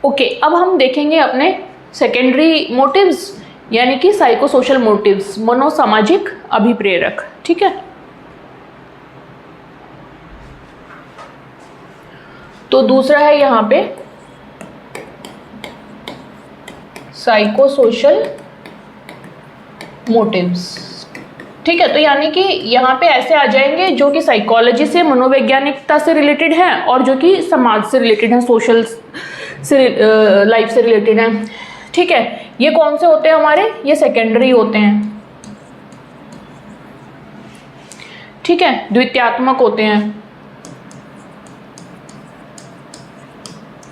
Speaker 1: Okay, अब हम देखेंगे अपने सेकेंडरी मोटिव्स यानी कि साइकोसोशल मोटिव्स, मनोसामाजिक अभिप्रेरक, ठीक है। तो दूसरा है यहाँ पे साइकोसोशल मोटिव्स, ठीक है। तो यानी कि यहाँ पे ऐसे आ जाएंगे जो कि साइकोलॉजी से, मनोवैज्ञानिकता से रिलेटेड हैं, और जो कि समाज से रिलेटेड हैं, सोशल से लाइफ से रिलेटेड हैं, ठीक है। ये कौन से होते हैं हमारे? ये सेकेंडरी होते हैं, ठीक है, द्वितीयात्मक होते हैं।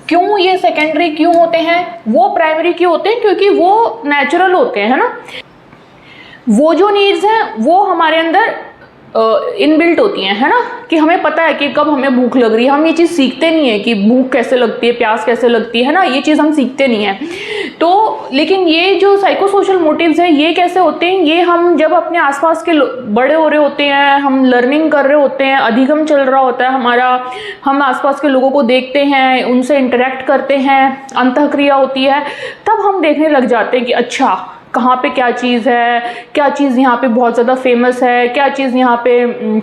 Speaker 1: क्यों ये सेकेंडरी क्यों होते हैं? वो प्राइमरी क्यों होते हैं? क्योंकि वो नेचुरल होते हैं, है ना। वो जो नीड्स हैं वो हमारे अंदर इनबिल्ट होती हैं, है ना, कि हमें पता है कि कब हमें भूख लग रही है। हम ये चीज़ सीखते नहीं है कि भूख कैसे लगती है, प्यास कैसे लगती है ना, ये चीज़ हम सीखते नहीं है। तो लेकिन ये जो साइको सोशल मोटिव्स है ये कैसे होते हैं, ये हम जब अपने आसपास के बड़े हो रहे होते हैं, हम लर्निंग कर रहे होते हैं, अधिगम चल रहा होता है हमारा, हम आसपास के लोगों को देखते हैं, उनसे इंटरेक्ट करते हैं, अंतःक्रिया होती है, तब हम देखने लग जाते हैं कि अच्छा कहाँ पे क्या चीज़ है, क्या चीज़ यहाँ पे बहुत ज़्यादा फेमस है, क्या चीज़ यहाँ पे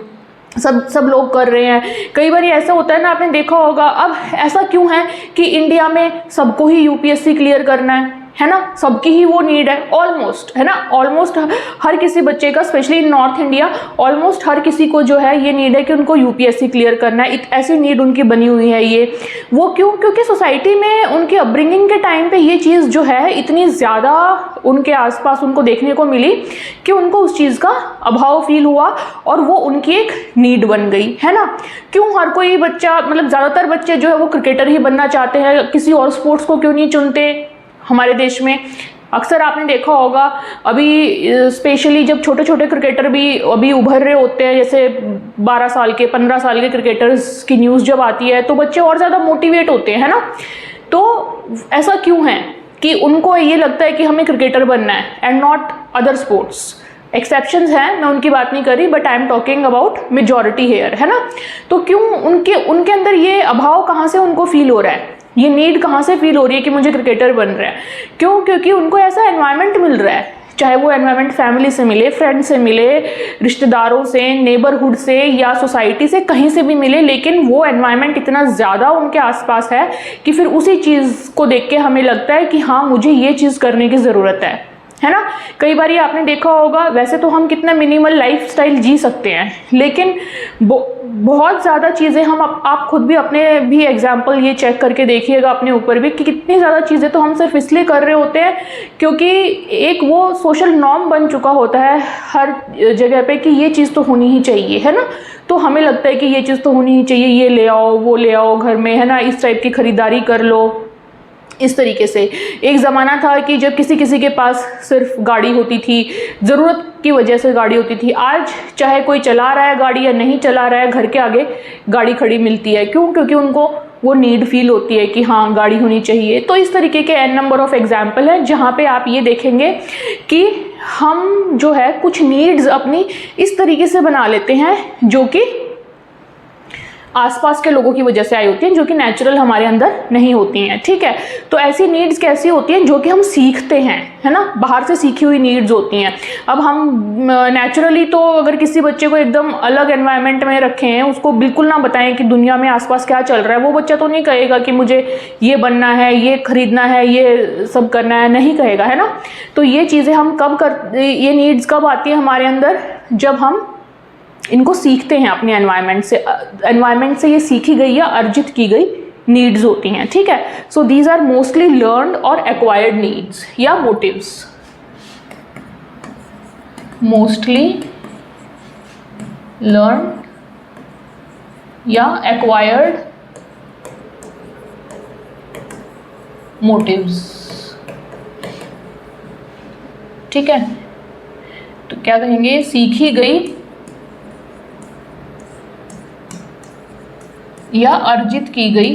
Speaker 1: सब लोग कर रहे हैं। कई बार ऐसा होता है ना, आपने देखा होगा, अब ऐसा क्यों है कि इंडिया में सबको ही यूपीएससी क्लियर करना है ना, सबकी ही वो नीड है ऑलमोस्ट, है ना, ऑलमोस्ट हर किसी बच्चे का, specially in North India, almost हर किसी को जो है ये नीड है कि उनको यूपीएससी क्लियर करना है। ऐसी नीड उनकी बनी हुई है। ये वो क्यों? क्योंकि सोसाइटी में उनकी अपब्रिंगिंग के टाइम पे ये चीज़ जो है इतनी ज़्यादा उनके आसपास उनको देखने को मिली कि उनको उस चीज़ का अभाव फील हुआ और वो उनकी एक नीड बन गई, है ना। क्यों हर कोई बच्चा, मतलब ज़्यादातर बच्चे जो है वो क्रिकेटर ही बनना चाहते हैं, किसी और स्पोर्ट्स को क्यों नहीं चुनते हमारे देश में। अक्सर आपने देखा होगा अभी स्पेशली जब छोटे छोटे क्रिकेटर भी अभी उभर रहे होते हैं, जैसे 12 साल के 15 साल के क्रिकेटर्स की न्यूज़ जब आती है तो बच्चे और ज़्यादा मोटिवेट होते हैं, है ना। तो ऐसा क्यों है कि उनको ये लगता है कि हमें क्रिकेटर बनना है and not other sports. Exceptions हैं, मैं उनकी बात नहीं कर रही, but I am talking about majority here, है ना। तो क्यों उनके अंदर ये अभाव कहाँ से उनको फील हो रहा है, ये नीड कहाँ से फील हो रही है कि मुझे क्रिकेटर बन रहा है? क्यों? क्योंकि उनको ऐसा एनवायरनमेंट मिल रहा है, चाहे वो एनवायरनमेंट फैमिली से मिले, फ्रेंड से मिले, रिश्तेदारों से, नेबरहुड से या सोसाइटी से, कहीं से भी मिले, लेकिन वो एनवायरनमेंट इतना ज़्यादा उनके आसपास है कि फिर उसी चीज़ को देख के हमें लगता है कि हाँ मुझे ये चीज़ करने की ज़रूरत है ना। कई बार ये आपने देखा होगा, वैसे तो हम कितना मिनिमल लाइफस्टाइल जी सकते हैं, लेकिन बहुत ज़्यादा चीज़ें हम आप खुद भी अपने भी एग्जाम्पल ये चेक करके देखिएगा अपने ऊपर भी कि कितनी ज़्यादा चीज़ें तो हम सिर्फ इसलिए कर रहे होते हैं क्योंकि एक वो सोशल नॉर्म बन चुका होता है हर जगह पे कि ये चीज़ तो होनी ही चाहिए, है ना। तो हमें लगता है कि ये चीज़ तो होनी ही चाहिए, ये ले आओ, वो ले आओ घर में, है ना, इस टाइप की खरीदारी कर लो, इस तरीके से। एक ज़माना था कि जब किसी किसी के पास सिर्फ गाड़ी होती थी, ज़रूरत की वजह से गाड़ी होती थी। आज चाहे कोई चला रहा है गाड़ी या नहीं चला रहा है, घर के आगे गाड़ी खड़ी मिलती है। क्यों? क्योंकि उनको वो नीड फील होती है कि हाँ गाड़ी होनी चाहिए। तो इस तरीके के n नंबर ऑफ एग्जाम्पल हैं जहाँ पे आप ये देखेंगे कि हम जो है कुछ नीड्स अपनी इस तरीके से बना लेते हैं जो कि आसपास के लोगों की वजह से आई होती हैं, जो कि नेचुरल हमारे अंदर नहीं होती हैं, ठीक है। तो ऐसी नीड्स कैसी होती हैं जो कि हम सीखते हैं, है ना, बाहर से सीखी हुई नीड्स होती हैं। अब हम नेचुरली तो अगर किसी बच्चे को एकदम अलग एनवायरनमेंट में रखे हैं, उसको बिल्कुल ना बताएं कि दुनिया में आसपास क्या चल रहा है, वो बच्चा तो नहीं कहेगा कि मुझे ये बनना है, ये खरीदना है, ये सब करना है, नहीं कहेगा, है ना। तो ये चीज़ें हम ये नीड्स कब आती है हमारे अंदर? जब हम इनको सीखते हैं अपने एनवायरनमेंट से ये सीखी गई या अर्जित की गई नीड्स होती हैं, ठीक है। So these are mostly learned और एक्वायर्ड नीड्स या मोटिव्स, मोस्टली लर्न या एक्वायर्ड मोटिव्स, ठीक है। तो क्या कहेंगे? सीखी गई या अर्जित की गई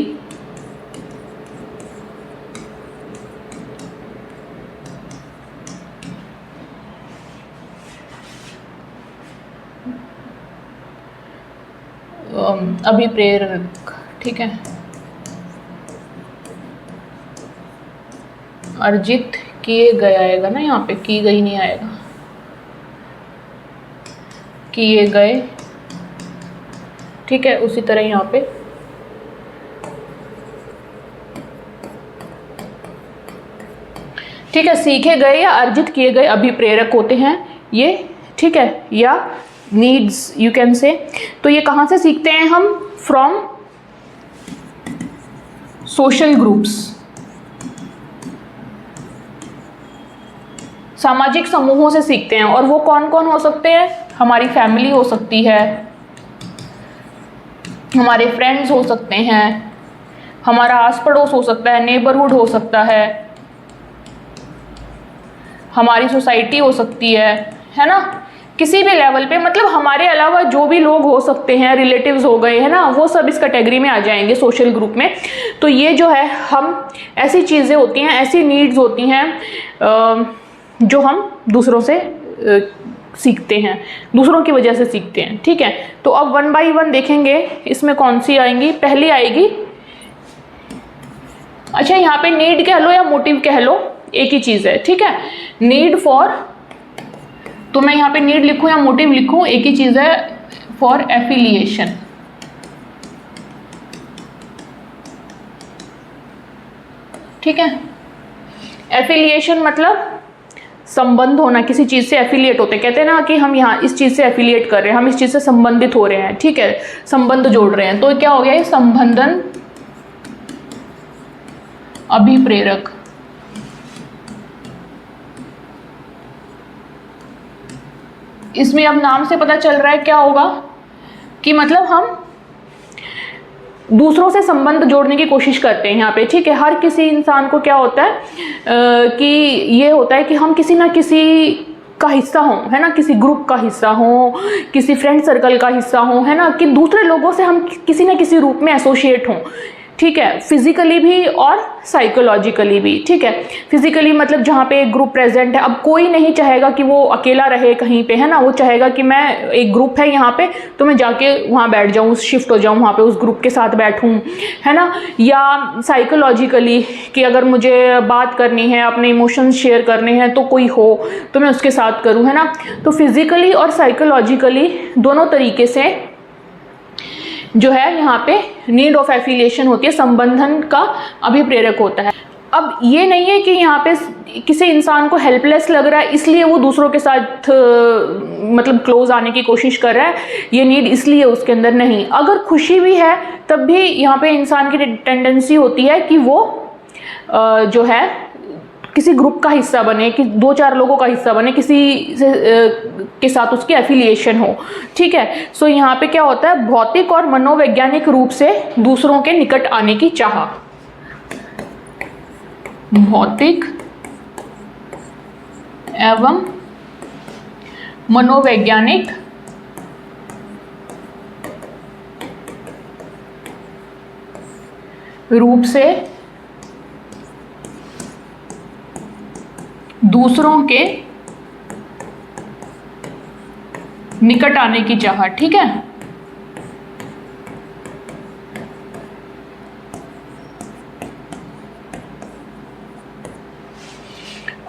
Speaker 1: अभिप्रेरक, ठीक है। अर्जित किए गए आएगा ना, यहाँ पे की गई नहीं आएगा, किए गए, ठीक है। उसी तरह यहाँ पे ठीक है, सीखे गए या अर्जित किए गए अभिप्रेरक होते हैं ये, ठीक है, या नीड्स यू कैन से। तो ये कहाँ से सीखते हैं हम? फ्रॉम सोशल ग्रुप्स, सामाजिक समूहों से सीखते हैं। और वो कौन कौन हो सकते हैं? हमारी फैमिली हो सकती है, हमारे फ्रेंड्स हो सकते हैं, हमारा आस पड़ोस हो सकता है, नेबरहुड हो सकता है, हमारी सोसाइटी हो सकती है है ना, किसी भी लेवल पे, मतलब हमारे अलावा जो भी लोग हो सकते हैं, रिलेटिव्स हो गए, है ना, वो सब इस कैटेगरी में आ जाएंगे सोशल ग्रुप में। तो ये जो है हम ऐसी चीज़ें होती हैं, ऐसी नीड्स होती हैं जो हम दूसरों से सीखते हैं, दूसरों की वजह से सीखते हैं। ठीक है, तो अब 1 बाई 1 देखेंगे इसमें कौन सी आएंगी। पहली आएगी, अच्छा यहाँ पे नीड कह लो या मोटिव कह लो, एक ही चीज़ है। ठीक है, नीड फॉर, तो मैं यहाँ पे नीड लिखूं या मोटिव लिखूं, एक ही चीज़ है, फॉर एफिलिएशन। ठीक है, एफिलिएशन मतलब संबंध होना, किसी चीज़ से एफिलिएट होते हैं, कहते हैं ना कि हम यहाँ इस चीज़ से एफिलिएट कर रहे हैं, हम इस चीज़ से संबंधित हो रहे हैं। ठीक है, संबंध जोड़ रहे हैं, तो क्या हो गया ये संबंधन अभिप्रेरक। इसमें अब नाम से पता चल रहा है क्या होगा कि मतलब हम दूसरों से संबंध जोड़ने की कोशिश करते हैं यहाँ पे। ठीक है, हर किसी इंसान को क्या होता है कि ये होता है कि हम किसी ना किसी का हिस्सा हों, है ना, किसी ग्रुप का हिस्सा हों, किसी फ्रेंड सर्कल का हिस्सा हों, है ना, कि दूसरे लोगों से हम किसी ना किसी रूप में एसोसिएट हों। ठीक है, फिजिकली भी और साइकोलॉजिकली भी। ठीक है, फिजिकली मतलब जहाँ पे एक ग्रुप प्रेजेंट है, अब कोई नहीं चाहेगा कि वो अकेला रहे कहीं पे, है ना, वो चाहेगा कि मैं, एक ग्रुप है यहाँ पे तो मैं जाके वहाँ बैठ जाऊँ, शिफ्ट हो जाऊँ वहाँ पे, उस ग्रुप के साथ बैठूँ, है ना। या साइकोलॉजिकली कि अगर मुझे बात करनी है, अपने इमोशंस शेयर करने हैं तो कोई हो तो मैं उसके साथ करूँ, है ना। तो फिजिकली और साइकोलॉजिकली दोनों तरीके से जो है यहाँ पे नीड ऑफ एफिलिएशन होती है, संबंधन का अभिप्रेरक होता है। अब ये नहीं है कि यहाँ पे किसी इंसान को हेल्पलेस लग रहा है इसलिए वो दूसरों के साथ मतलब क्लोज आने की कोशिश कर रहा है, ये नीड इसलिए उसके अंदर नहीं। अगर खुशी भी है तब भी यहाँ पे इंसान की टेंडेंसी होती है कि वो जो है किसी ग्रुप का हिस्सा बने, कि 2-4 लोगों का हिस्सा बने, किसी से के साथ उसकी एफिलिएशन हो। ठीक है, सो यहाँ पे क्या होता है, भौतिक और मनोवैज्ञानिक रूप से दूसरों के निकट आने की चाह। भौतिक एवं मनोवैज्ञानिक रूप से दूसरों के निकट आने की चाह। ठीक है,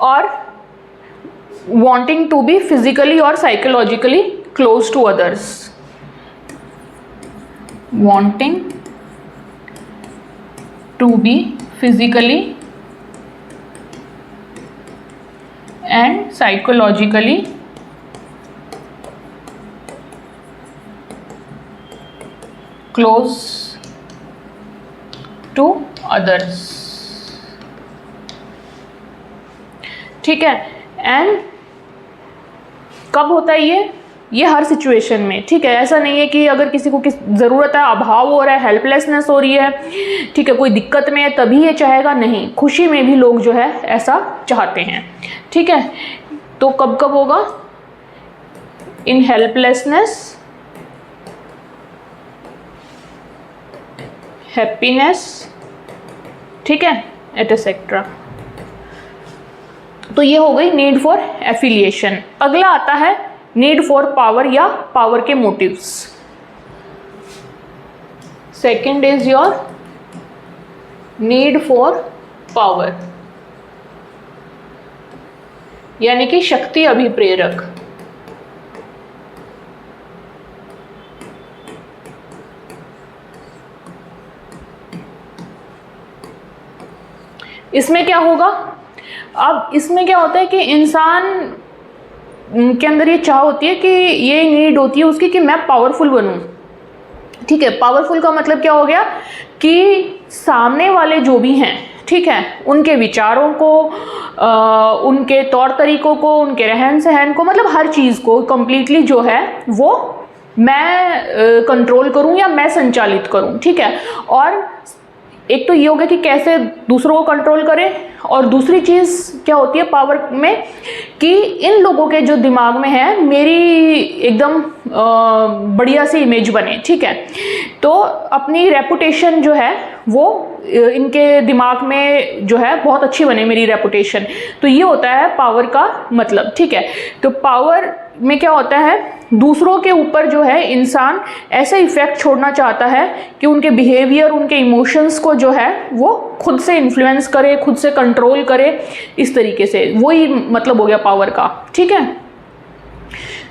Speaker 1: और wanting to be physically और psychologically close to others, wanting to be physically and psychologically close to others। ठीक है, एंड कब होता है ये हर सिचुएशन में। ठीक है, ऐसा नहीं है कि अगर किसी को किस ज़रूरत है, अभाव हो रहा है, हेल्पलेसनेस हो रही है, ठीक है, कोई दिक्कत में है तभी ये चाहेगा, नहीं, खुशी में भी लोग जो है ऐसा चाहते हैं। ठीक है, तो कब कब होगा, इन हेल्पलेसनेस, हैप्पीनेस, ठीक है, एटसेट्रा। तो ये हो गई नीड फॉर एफिलिएशन। अगला आता है नीड फॉर पावर या पावर के motives. Second is your need for power, यानी कि शक्ति अभिप्रेरक। इसमें क्या होगा, अब इसमें क्या होता है कि इंसान के अंदर ये चाह होती है कि ये नीड होती है उसकी कि मैं पावरफुल बनूं। ठीक है, पावरफुल का मतलब क्या हो गया कि सामने वाले जो भी हैं, ठीक है, उनके विचारों को, उनके तौर तरीकों को, उनके रहन सहन को, मतलब हर चीज़ को कंप्लीटली जो है वो मैं कंट्रोल करूं या मैं संचालित करूं। ठीक है, और एक तो ये हो गया कि कैसे दूसरों को कंट्रोल करें, और दूसरी चीज़ क्या होती है पावर में कि इन लोगों के जो दिमाग में है मेरी एकदम बढ़िया सी इमेज बने, ठीक है। तो अपनी रेपुटेशन जो है वो इनके दिमाग में जो है बहुत अच्छी बने, मेरी रेपुटेशन। तो ये होता है पावर का मतलब, ठीक है। तो पावर में क्या होता है, दूसरों के ऊपर जो है इंसान ऐसा इफेक्ट छोड़ना चाहता है कि उनके बिहेवियर, उनके इमोशंस को जो है वो खुद से इन्फ्लुएंस करे, खुद से कंट्रोल करे, इस तरीके से। वही मतलब हो गया पावर का, ठीक है।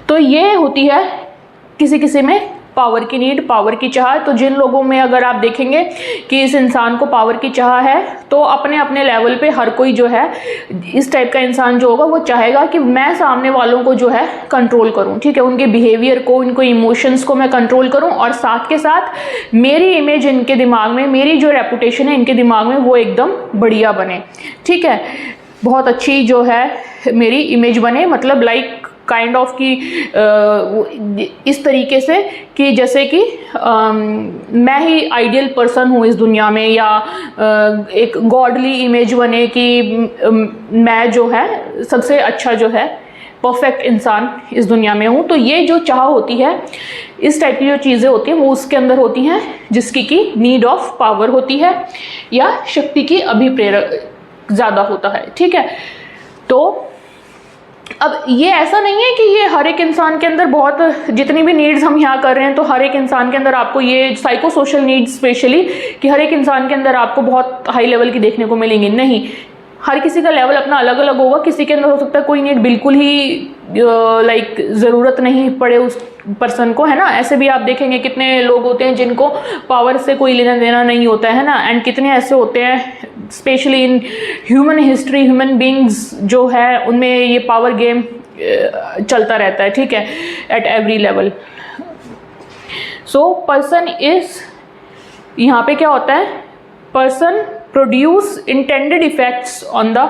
Speaker 1: तो ये होती है किसी किसी में पावर की नीड, पावर की चाह। तो जिन लोगों में अगर आप देखेंगे कि इस इंसान को पावर की चाह है, तो अपने अपने लेवल पे हर कोई जो है इस टाइप का इंसान जो होगा वो चाहेगा कि मैं सामने वालों को जो है कंट्रोल करूं, ठीक है। उनके बिहेवियर को, उनको इमोशंस को मैं कंट्रोल करूं और साथ के साथ मेरी इमेज इनके दिमाग में, मेरी जो रेपुटेशन है इनके दिमाग में वो एकदम बढ़िया बने, ठीक है। बहुत अच्छी जो है मेरी इमेज बने, मतलब लाइक काइंड ऑफ की इस तरीके से कि जैसे कि मैं ही आइडियल पर्सन हूँ इस दुनिया में, या एक गॉडली इमेज बने कि मैं जो है सबसे अच्छा जो है परफेक्ट इंसान इस दुनिया में हूँ। तो ये जो चाह होती है, इस टाइप की जो चीज़ें होती हैं वो उसके अंदर होती हैं, जिसकी की नीड ऑफ पावर होती है या शक्ति की अभिप्रेरक ज़्यादा होता है, ठीक है। तो अब ये ऐसा नहीं है कि ये हर एक इंसान के अंदर बहुत, जितनी भी नीड्स हम यहाँ कर रहे हैं तो हर एक इंसान के अंदर आपको ये साइको सोशल नीड्स स्पेशली, कि हर एक इंसान के अंदर आपको बहुत हाई लेवल की देखने को मिलेंगी, नहीं। हर किसी का लेवल अपना अलग अलग होगा। किसी के अंदर हो सकता है कोई नीड बिल्कुल ही लाइक ज़रूरत नहीं पड़े उस पर्सन को, है ना। ऐसे भी आप देखेंगे कितने लोग होते हैं जिनको पावर से कोई लेना देना नहीं होता है ना। एंड कितने ऐसे होते हैं specially in human history, human beings जो है उनमें ये पावर गेम चलता रहता है, ठीक है, at every level. So person is, यहाँ पे क्या होता है, person produce intended effects on the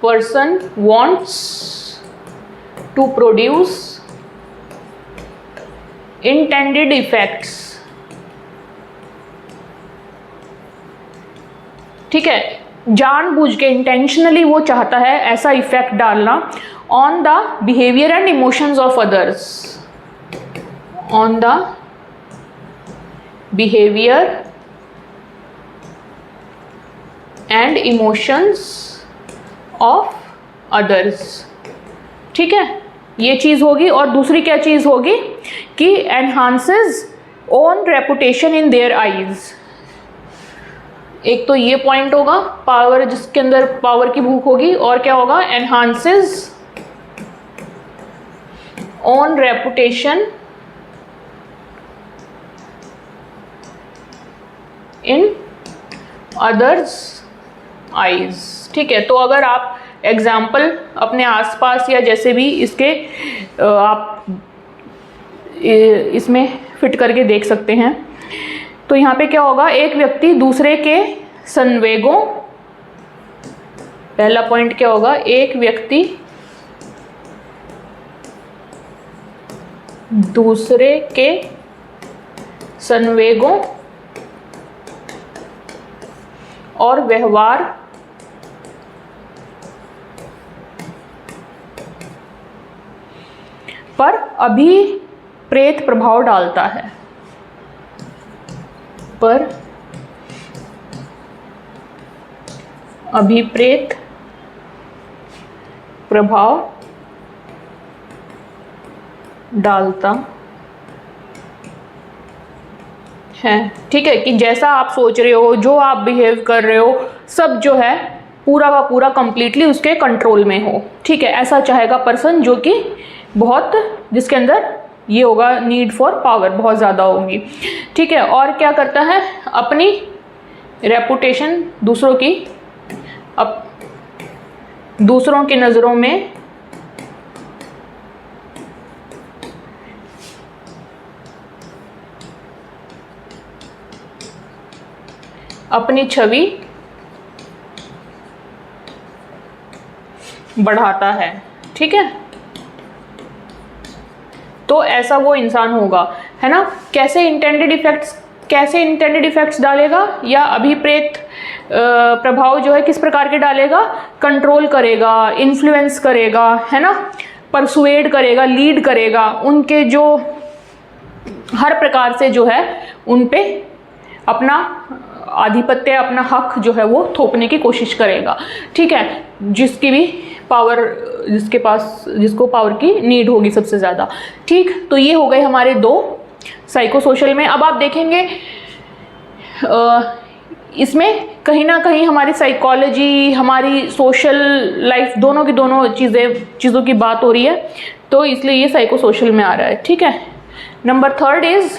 Speaker 1: person wants to produce intended effects, ठीक है। जानबूझ के इंटेंशनली वो चाहता है ऐसा इफेक्ट डालना on the behaviour and emotions of others, on the behavior and emotions of others, ठीक है। ये चीज़ होगी। और दूसरी क्या चीज़ होगी कि enhances own reputation in their eyes। एक तो ये पॉइंट होगा पावर, जिसके अंदर पावर की भूख होगी, और क्या होगा, enhances own reputation in others eyes, ठीक है। तो अगर आप एग्जाम्पल अपने आसपास या जैसे भी इसके आप इसमें फिट करके देख सकते हैं। तो यहाँ पे क्या होगा, एक व्यक्ति दूसरे के संवेगों, पहला पॉइंट क्या होगा, एक व्यक्ति दूसरे के संवेगों और व्यवहार पर अभिप्रेत प्रभाव डालता है, पर अभिप्रेत प्रभाव डालता है, ठीक है। कि जैसा आप सोच रहे हो, जो आप बिहेव कर रहे हो, सब जो है पूरा का पूरा कंप्लीटली उसके कंट्रोल में हो, ठीक है। ऐसा चाहेगा पर्सन जो कि बहुत, जिसके अंदर ये होगा नीड फॉर पावर बहुत ज़्यादा होगी, ठीक है। और क्या करता है, अपनी रेपुटेशन दूसरों की, अब दूसरों की नज़रों में अपनी छवि बढ़ाता है, ठीक है। तो ऐसा वो इंसान होगा, है ना। कैसे इंटेंडेड इफेक्ट्स कैसे इंटेंडेड इफेक्ट्स डालेगा या अभिप्रेत प्रभाव जो है किस प्रकार के डालेगा, कंट्रोल करेगा, इन्फ्लुएंस करेगा, है ना, परसुएड करेगा, लीड करेगा, उनके जो हर प्रकार से जो है उन पे अपना आधिपत्य, अपना हक जो है वो थोपने की कोशिश करेगा। ठीक है, जिसकी भी पावर, जिसको पावर की नीड होगी सबसे ज़्यादा। ठीक, तो ये हो गए हमारे 2 साइको सोशल में। अब आप देखेंगे इसमें कहीं ना कहीं हमारी साइकोलॉजी, हमारी सोशल लाइफ, दोनों की दोनों चीज़ों की बात हो रही है, तो इसलिए ये साइको सोशल में आ रहा है। ठीक है, number 3 is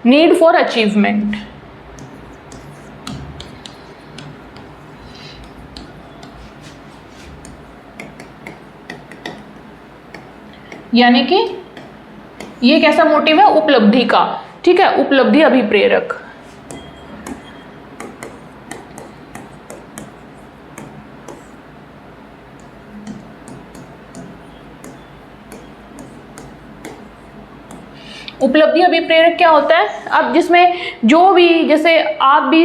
Speaker 1: need for achievement. यानी कि ये कैसा मोटिव है, उपलब्धि का। ठीक है, उपलब्धि अभिप्रेरक। उपलब्धि अभिप्रेरक क्या होता है, अब जिसमें जो भी, जैसे आप भी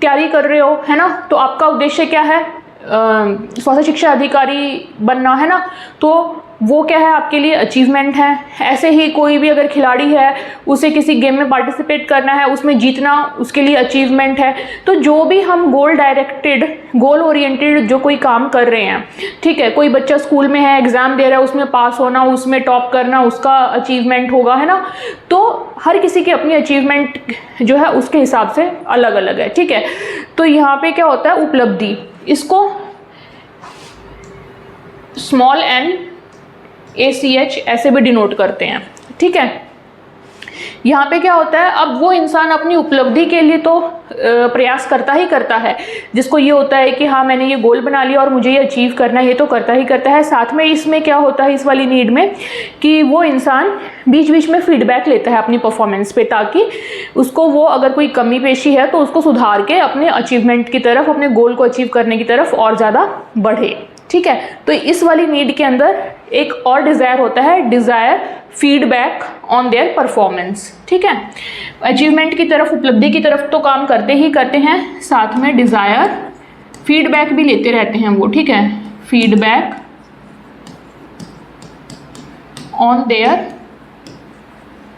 Speaker 1: तैयारी कर रहे हो, है ना, तो आपका उद्देश्य क्या है, स्वास्थ्य शिक्षा अधिकारी बनना, है ना, तो वो क्या है आपके लिए अचीवमेंट है। ऐसे ही कोई भी अगर खिलाड़ी है, उसे किसी गेम में पार्टिसिपेट करना है, उसमें जीतना उसके लिए अचीवमेंट है। तो जो भी हम गोल डायरेक्टेड, गोल ओरिएंटेड जो कोई काम कर रहे हैं, ठीक है, कोई बच्चा स्कूल में है, एग्जाम दे रहा है, उसमें पास होना, उसमें टॉप करना उसका अचीवमेंट होगा, है ना, तो हर किसी की अपनी अचीवमेंट जो है उसके हिसाब से अलग अलग है। ठीक है, तो यहाँ पे क्या होता है, उपलब्धि, इसको स्मॉल n ACH ऐसे भी डिनोट करते हैं। ठीक है, यहाँ पे क्या होता है, अब वो इंसान अपनी उपलब्धि के लिए तो प्रयास करता ही करता है, जिसको ये होता है कि हाँ मैंने ये गोल बना लिया और मुझे ये अचीव करना है, ये तो करता ही करता है। साथ में इसमें क्या होता है, इस वाली नीड में, कि वो इंसान बीच बीच में फीडबैक लेता है अपनी परफॉर्मेंस पे, ताकि उसको वो अगर कोई कमी पेशी है तो उसको सुधार के अपने अचीवमेंट की तरफ, अपने गोल को अचीव करने की तरफ और ज़्यादा बढ़े। ठीक है, तो इस वाली नीड के अंदर एक और डिज़ायर होता है, desire feedback on their performance. ठीक है, अचीवमेंट की तरफ, उपलब्धि की तरफ तो काम करते ही करते हैं, साथ में डिज़ायर फीडबैक भी लेते रहते हैं वो। ठीक है, फीडबैक ऑन देयर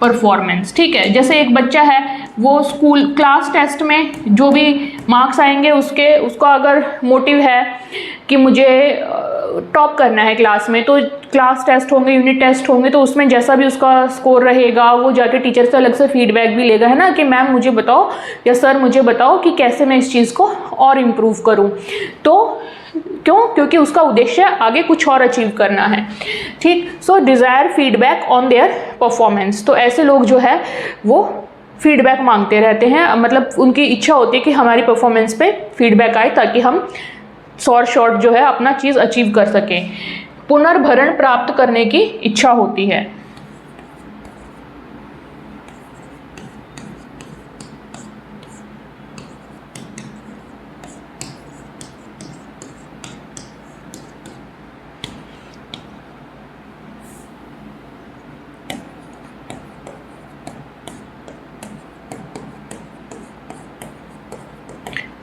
Speaker 1: परफॉर्मेंस। ठीक है, जैसे एक बच्चा है, वो स्कूल क्लास टेस्ट में जो भी मार्क्स आएंगे उसका अगर मोटिव है कि मुझे टॉप करना है क्लास में, तो क्लास टेस्ट होंगे, यूनिट टेस्ट होंगे, तो उसमें जैसा भी उसका स्कोर रहेगा वो जाके टीचर से अलग से फीडबैक भी लेगा, है ना, कि मैम मुझे बताओ या सर मुझे बताओ कि कैसे मैं इस चीज़ को और इम्प्रूव करूँ। तो क्यों, क्योंकि उसका उद्देश्य आगे कुछ और अचीव करना है। ठीक, so desire feedback on their performance. तो ऐसे लोग जो है वो फीडबैक मांगते रहते हैं, मतलब उनकी इच्छा होती है कि हमारी परफॉर्मेंस पे फीडबैक आए ताकि हम शॉर्ट जो है अपना चीज़ अचीव कर सकें। पुनर्भरण प्राप्त करने की इच्छा होती है।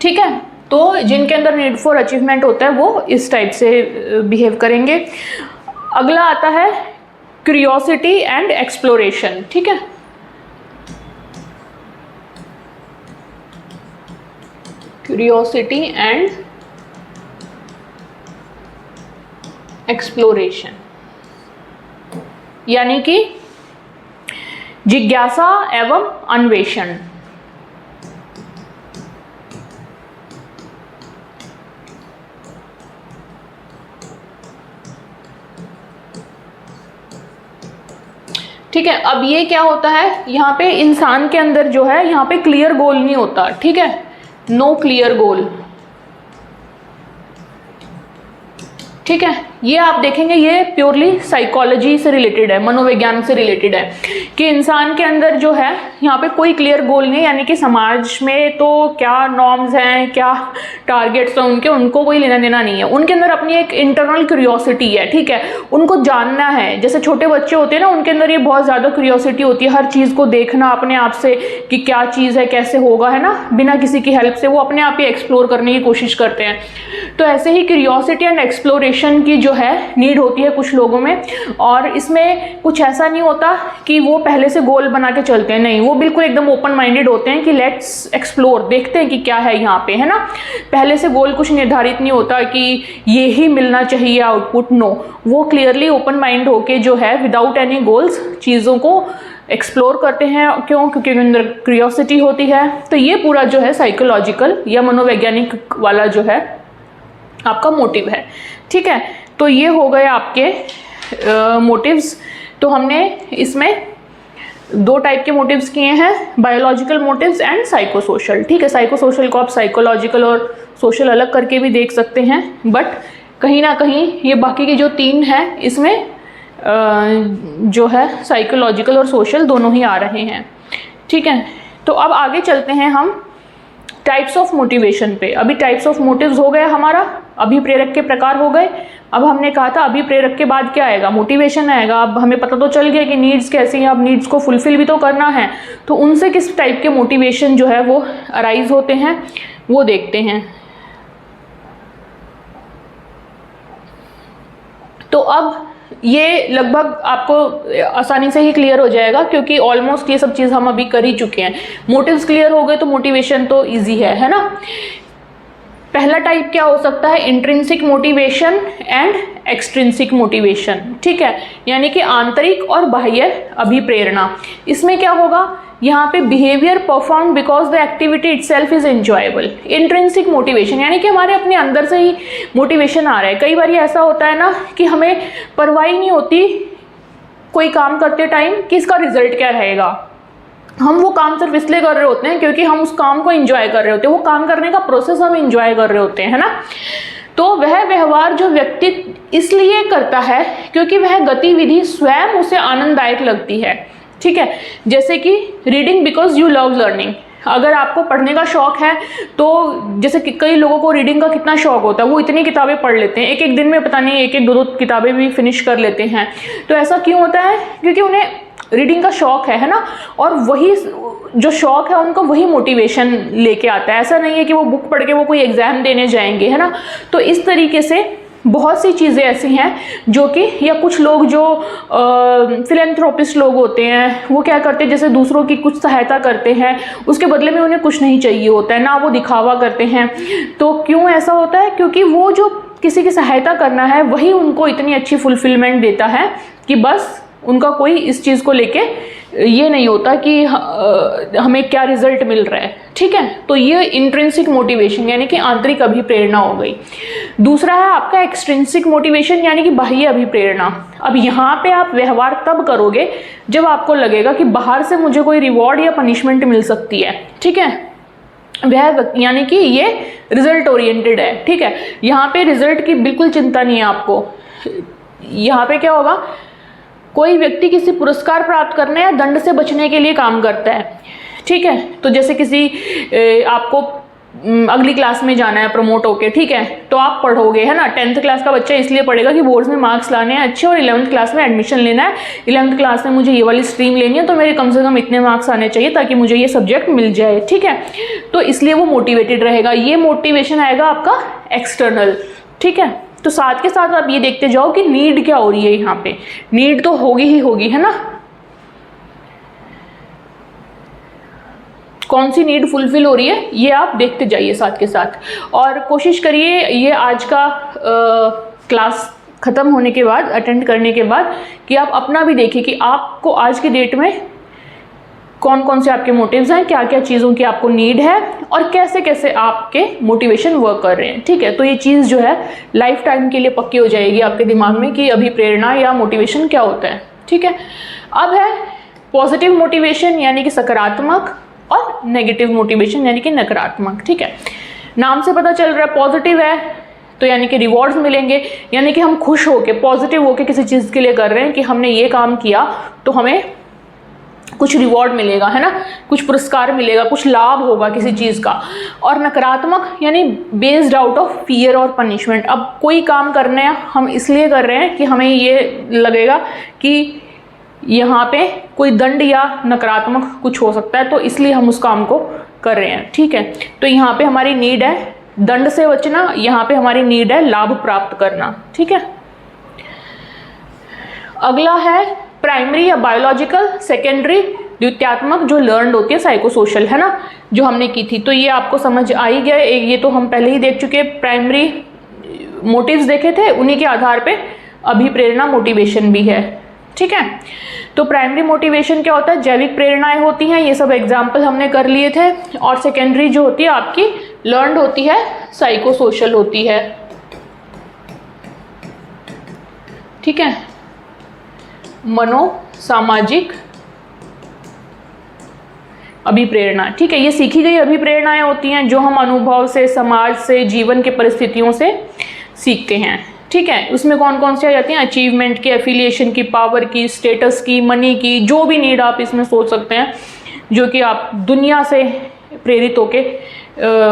Speaker 1: ठीक है, तो जिनके अंदर नीड फॉर अचीवमेंट होता है वो इस टाइप से बिहेव करेंगे। अगला आता है क्यूरियोसिटी एंड एक्सप्लोरेशन। ठीक है, क्यूरियोसिटी एंड एक्सप्लोरेशन, यानी कि जिज्ञासा एवं अन्वेषण। ठीक है, अब ये क्या होता है, यहाँ पे इंसान के अंदर जो है, यहाँ पे क्लियर गोल नहीं होता। ठीक है, नो क्लियर गोल। ठीक है, ये आप देखेंगे ये प्योरली साइकोलॉजी से रिलेटेड है, मनोविज्ञान से रिलेटेड है कि इंसान के अंदर जो है यहाँ पे कोई क्लियर गोल नहीं, यानी कि समाज में तो क्या नॉर्म्स हैं, क्या टारगेट्स हैं उनके, उनको कोई लेना देना नहीं है। उनके अंदर अपनी एक इंटरनल क्यूरियोसिटी है, ठीक है, उनको जानना है। जैसे छोटे बच्चे होते हैं ना, उनके अंदर ये बहुत ज़्यादा क्यूरियोसिटी होती है, हर चीज़ को देखना अपने आप से कि क्या चीज़ है, कैसे होगा, है ना, बिना किसी की हेल्प से वो अपने आप ही एक्सप्लोर करने की कोशिश करते हैं। तो ऐसे ही क्यूरियोसिटी एंड एक्सप्लोरेशन की जो है नीड होती है कुछ लोगों में, और इसमें कुछ ऐसा नहीं होता कि वो पहले से गोल बना के चलते हैं, नहीं, वो बिल्कुल एकदम ओपन माइंडेड होते हैं कि लेट्स एक्सप्लोर, देखते हैं कि क्या है यहाँ पे, है ना। पहले से गोल कुछ निर्धारित नहीं होता कि ये ही मिलना चाहिए आउटपुट, नो, वो क्लियरली ओपन माइंड होके जो है विदाउट एनी गोल्स चीज़ों को एक्सप्लोर करते हैं। क्यों? क्योंकि उनके अंदर क्यूरियोसिटी होती है। तो ये पूरा जो है साइकोलॉजिकल या मनोवैज्ञानिक वाला जो है आपका मोटिव है, ठीक है। तो ये हो गए आपके मोटिव्स। तो हमने इसमें 2 टाइप के मोटिव्स किए हैं, बायोलॉजिकल मोटिव्स एंड साइकोसोशल, ठीक है। साइकोसोशल को आप साइकोलॉजिकल और सोशल अलग करके भी देख सकते हैं, बट कहीं ना कहीं ये बाकी की जो 3 हैं इसमें जो है साइकोलॉजिकल और सोशल दोनों ही आ रहे हैं, ठीक है। तो अब आगे चलते हैं हम टाइप्स ऑफ मोटिवेशन पे। अभी टाइप्स ऑफ मोटिव्स हो गया हमारा, अभिप्रेरक के प्रकार हो गए। अब हमने कहा था अभिप्रेरक के बाद क्या आएगा? मोटिवेशन आएगा। अब हमें पता तो चल गया कि नीड्स कैसी हैं, अब नीड्स को फुलफिल भी तो करना है, तो उनसे किस टाइप के मोटिवेशन जो है वो अराइज होते हैं वो देखते हैं। तो अब ये लगभग आपको आसानी से ही क्लियर हो जाएगा, क्योंकि ऑलमोस्ट ये सब चीज़ हम अभी कर ही चुके हैं। मोटिव्स क्लियर हो गए तो मोटिवेशन तो इजी है ना। पहला टाइप क्या हो सकता है? Intrinsic motivation and extrinsic motivation, ठीक है, यानी कि आंतरिक और बाह्य अभिप्रेरणा। इसमें क्या होगा? यहाँ पे behaviour perform because the activity itself is enjoyable. Intrinsic motivation यानी कि हमारे अपने अंदर से ही मोटिवेशन आ रहा है। कई बार ऐसा होता है ना कि हमें परवाह ही नहीं होती कोई काम करते टाइम कि इसका रिजल्ट क्या रहेगा। हम वो काम सिर्फ इसलिए कर रहे होते हैं क्योंकि हम उस काम को एंजॉय कर रहे होते हैं, वो काम करने का प्रोसेस हम एंजॉय कर रहे होते हैं, है ना। तो वह व्यवहार जो व्यक्ति इसलिए करता है क्योंकि वह गतिविधि स्वयं उसे आनंददायक लगती है, ठीक है। जैसे कि reading because you love learning. अगर आपको पढ़ने का शौक है तो जैसे कि कई लोगों को रीडिंग का कितना शौक होता है, वो इतनी किताबें पढ़ लेते हैं, एक एक दिन में पता नहीं एक एक 2-2 किताबें भी फिनिश कर लेते हैं। तो ऐसा क्यों होता है? क्योंकि उन्हें रीडिंग का शौक है ना, और वही जो शौक है उनको वही मोटिवेशन लेके आता है। ऐसा नहीं है कि वो बुक पढ़ के वो कोई एग्जाम देने जाएंगे, है ना। तो इस तरीके से बहुत सी चीज़ें ऐसी हैं जो कि, या कुछ लोग जो फिलैंथ्रोपिस्ट लोग होते हैं वो क्या करते हैं, जैसे दूसरों की कुछ सहायता करते हैं, उसके बदले में उन्हें कुछ नहीं चाहिए होता है ना, वो दिखावा करते हैं। तो क्यों ऐसा होता है? क्योंकि वो जो किसी की सहायता करना है वही उनको इतनी अच्छी फुलफिलमेंट देता है कि बस उनका कोई इस चीज़ को लेके ये नहीं होता कि हमें क्या रिजल्ट मिल रहा है, ठीक है। तो ये इंट्रिंसिक मोटिवेशन यानी कि आंतरिक अभिप्रेरणा हो गई। दूसरा है आपका एक्सट्रिंसिक मोटिवेशन यानी कि बाह्य अभिप्रेरणा। अब यहाँ पे आप व्यवहार तब करोगे जब आपको लगेगा कि बाहर से मुझे कोई रिवॉर्ड या पनिशमेंट मिल सकती है, ठीक है। वह यानी कि ये रिजल्ट ओरिएंटेड है, ठीक है। यहाँ पे रिजल्ट की बिल्कुल चिंता नहीं है आपको। यहाँ पे क्या होगा? कोई व्यक्ति किसी पुरस्कार प्राप्त करने या दंड से बचने के लिए काम करता है, ठीक है। तो जैसे किसी आपको अगली क्लास में जाना है प्रमोट होके, ठीक है, तो आप पढ़ोगे, है ना। 10th क्लास का बच्चा इसलिए पढ़ेगा कि बोर्ड्स में मार्क्स लाने हैं अच्छे, और 11th क्लास में एडमिशन लेना है, 11th क्लास में मुझे ये वाली स्ट्रीम लेनी है, तो मेरे कम से कम इतने मार्क्स आने चाहिए ताकि मुझे ये सब्जेक्ट मिल जाए, ठीक है। तो इसलिए वो मोटिवेटेड रहेगा। ये मोटिवेशन आएगा आपका एक्सटर्नल, ठीक है। तो साथ के साथ आप ये देखते जाओ कि नीड क्या हो रही है। यहाँ पे नीड तो होगी ही होगी, है ना। कौन सी नीड फुलफिल हो रही है ये आप देखते जाइए साथ के साथ, और कोशिश करिए ये आज का क्लास ख़त्म होने के बाद, अटेंड करने के बाद, कि आप अपना भी देखिए कि आपको आज की डेट में कौन कौन से आपके मोटिव्स हैं, क्या क्या चीज़ों की आपको नीड है, और कैसे कैसे आपके मोटिवेशन वर्क कर रहे हैं, ठीक है। तो ये चीज़ जो है लाइफ टाइम के लिए पक्की हो जाएगी आपके दिमाग में कि अभिप्रेरणा या मोटिवेशन क्या होता है, ठीक है। अब है पॉजिटिव मोटिवेशन यानी कि सकारात्मक, और नेगेटिव मोटिवेशन यानी कि नकारात्मक, ठीक है। नाम से पता चल रहा है पॉजिटिव है तो यानी कि रिवॉर्ड्स मिलेंगे, यानी कि हम खुश होके पॉजिटिव होके किसी चीज़ के लिए कर रहे हैं कि हमने ये काम किया तो हमें कुछ रिवॉर्ड मिलेगा, है ना, कुछ पुरस्कार मिलेगा, कुछ लाभ होगा किसी चीज़ का। और नकारात्मक यानी बेस्ड आउट ऑफ फियर और पनिशमेंट। अब कोई काम करने हम इसलिए कर रहे हैं कि हमें ये लगेगा कि यहाँ पे कोई दंड या नकारात्मक कुछ हो सकता है, तो इसलिए हम उस काम को कर रहे हैं, ठीक है। तो यहाँ पे हमारी नीड है दंड से बचना, यहाँ पे हमारी नीड है लाभ प्राप्त करना, ठीक है। अगला है प्राइमरी या बायोलॉजिकल, सेकेंडरी द्वितीयात्मक जो लर्नड होती है साइकोसोशल, है ना, जो हमने की थी। तो ये आपको समझ आ ही गया, ये तो हम पहले ही देख चुके हैं। प्राइमरी मोटिव्स देखे थे, उन्हीं के आधार पे अभिप्रेरणा मोटिवेशन भी है, ठीक है। तो प्राइमरी मोटिवेशन क्या होता है, जैविक प्रेरणाएं होती हैं, ये सब एग्जाम्पल हमने कर लिए थे। और सेकेंडरी जो होती है आपकी लर्नड होती है, साइकोसोशल होती है, ठीक है, मनोसामाजिक अभिप्रेरणा, ठीक है। ये सीखी गई अभिप्रेरणाएं होती हैं जो हम अनुभव से, समाज से, जीवन के परिस्थितियों से सीखते हैं, ठीक है। उसमें कौन कौन सी आ जाती हैं, अचीवमेंट की, एफिलिएशन की, पावर की, स्टेटस की, मनी की, जो भी नीड आप इसमें सोच सकते हैं जो कि आप दुनिया से प्रेरित होके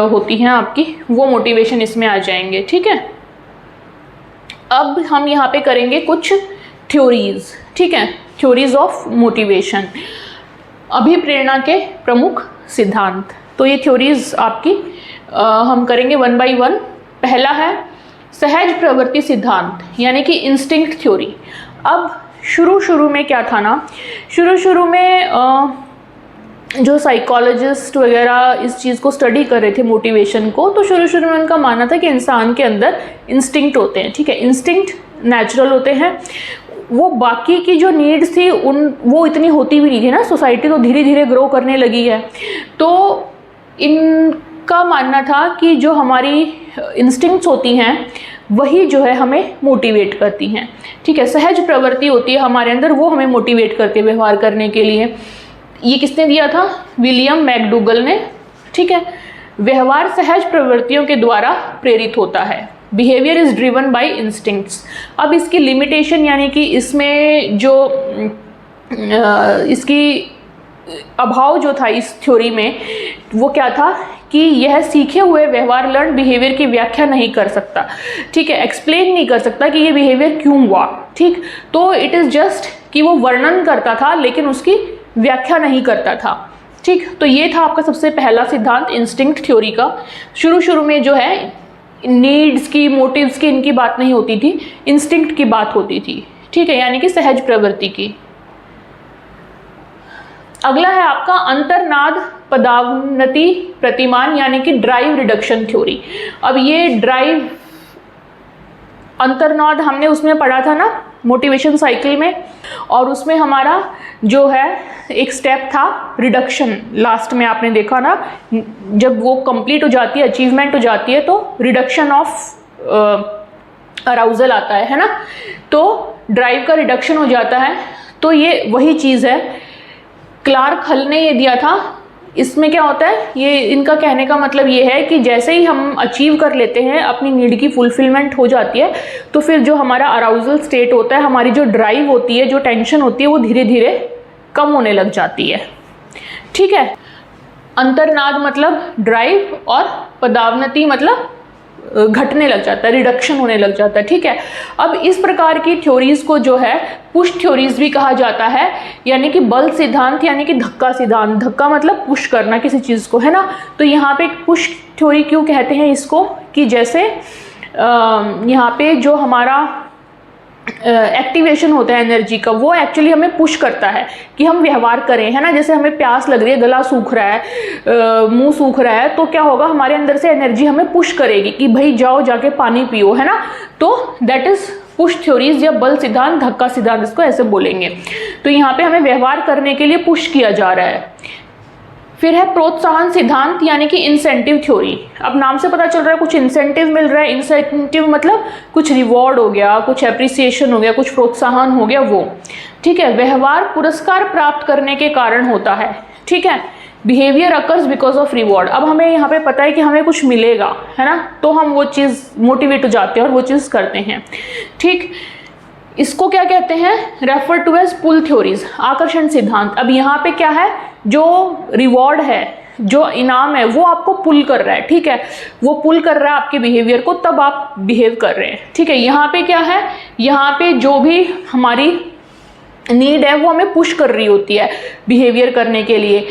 Speaker 1: होती हैं आपकी, वो मोटिवेशन इसमें आ जाएंगे, ठीक है। अब हम यहाँ पे करेंगे कुछ थ्योरीज, ठीक है, थ्योरीज ऑफ मोटिवेशन, अभिप्रेरणा के प्रमुख सिद्धांत। तो ये थ्योरीज आपकी हम करेंगे वन बाय वन। पहला है सहज प्रवृत्ति सिद्धांत, यानी कि इंस्टिंक्ट थ्योरी। अब शुरू में क्या था ना, शुरू में जो साइकोलॉजिस्ट वगैरह इस चीज़ को स्टडी कर रहे थे मोटिवेशन को, तो शुरू में उनका मानना था कि इंसान के अंदर इंस्टिंक्ट होते हैं, ठीक है, इंस्टिंक्ट नेचुरल होते हैं, वो बाकी की जो नीड्स थी वो इतनी होती भी नहीं थी ना, सोसाइटी तो धीरे धीरे ग्रो करने लगी है। तो इनका मानना था कि जो हमारी इंस्टिंक्ट्स होती हैं वही जो है हमें मोटिवेट करती हैं, ठीक है। सहज प्रवृत्ति होती है हमारे अंदर, वो हमें मोटिवेट करती है व्यवहार करने के लिए। ये किसने दिया था, विलियम मैकडूगल ने, ठीक है। व्यवहार सहज प्रवृत्तियों के द्वारा प्रेरित होता है, behaviour is driven by instincts. अब इसकी लिमिटेशन यानी कि इसमें जो इसकी अभाव जो था इस थ्योरी में, वो क्या था कि यह सीखे हुए व्यवहार लर्न बिहेवियर की व्याख्या नहीं कर सकता, ठीक है, एक्सप्लेन नहीं कर सकता कि ये बिहेवियर क्यों हुआ, ठीक। तो इट इज़ जस्ट कि वो वर्णन करता था लेकिन उसकी व्याख्या नहीं करता था, ठीक। तो ये था आपका सबसे पहला सिद्धांत इंस्टिंक्ट थ्योरी का। शुरू में जो है नीड्स की, मोटिव्स की, इनकी बात नहीं होती थी, इंस्टिंक्ट की बात होती थी, ठीक है, यानी कि सहज प्रवृत्ति की। अगला है आपका अंतर्नाद पदावनति प्रतिमान, यानी कि ड्राइव रिडक्शन थ्योरी। अब ये ड्राइव अंतर्नाद हमने उसमें पढ़ा था ना मोटिवेशन साइकिल में, और उसमें हमारा जो है एक स्टेप था रिडक्शन। लास्ट में आपने देखा ना, जब वो कंप्लीट हो जाती है, अचीवमेंट हो जाती है, तो रिडक्शन ऑफ अराउजल आता है ना, तो ड्राइव का रिडक्शन हो जाता है। तो ये वही चीज़ है, क्लार्क हल ने ये दिया था। इसमें क्या होता है, ये इनका कहने का मतलब ये है कि जैसे ही हम अचीव कर लेते हैं, अपनी नीड की फुलफिलमेंट हो जाती है, तो फिर जो हमारा अराउजल स्टेट होता है, हमारी जो ड्राइव होती है, जो टेंशन होती है, वो धीरे धीरे कम होने लग जाती है, ठीक है। अंतर्नाद मतलब ड्राइव और पदावनति मतलब घटने लग जाता है, रिडक्शन होने लग जाता है, ठीक है। अब इस प्रकार की थ्योरीज को जो है पुश थ्योरीज भी कहा जाता है, यानी कि बल सिद्धांत, यानी कि धक्का सिद्धांत। धक्का मतलब पुश करना किसी चीज़ को, है ना। तो यहाँ पे पुश थ्योरी क्यों कहते हैं इसको, कि जैसे यहाँ पे जो हमारा एक्टिवेशन होता है एनर्जी का, वो एक्चुअली हमें पुश करता है कि हम व्यवहार करें, है ना। जैसे हमें प्यास लग रही है, गला सूख रहा है, मुंह सूख रहा है, तो क्या होगा, हमारे अंदर से एनर्जी हमें पुश करेगी कि भाई जाओ जाके पानी पियो, है ना। तो दैट इज पुश थ्योरीज या बल सिद्धांत, धक्का सिद्धांत इसको ऐसे बोलेंगे। तो यहाँ पे हमें व्यवहार करने के लिए पुश किया जा रहा है। फिर है प्रोत्साहन सिद्धांत, यानी कि इंसेंटिव थ्योरी। अब नाम से पता चल रहा है कुछ इंसेंटिव मिल रहा है। इंसेंटिव मतलब कुछ रिवॉर्ड हो गया, कुछ एप्रिसिएशन हो गया, कुछ प्रोत्साहन हो गया, वो, ठीक है। व्यवहार पुरस्कार प्राप्त करने के कारण होता है, ठीक है। Behaviour occurs because of reward. अब हमें यहाँ पे पता है कि हमें कुछ मिलेगा, है ना, तो हम वो चीज़ मोटिवेट हो जाते हैं और वो चीज़ करते हैं। ठीक, इसको क्या कहते हैं, refer to as pull theories, आकर्षण सिद्धांत। अब यहाँ पे क्या है, जो रिवॉर्ड है, जो इनाम है, वो आपको पुल कर रहा है, ठीक है, वो पुल कर रहा है आपके बिहेवियर को, तब आप बिहेव कर रहे हैं, ठीक है। यहाँ पे क्या है, यहाँ पे जो भी हमारी नीड है वो हमें पुश कर रही होती है बिहेवियर करने के लिए।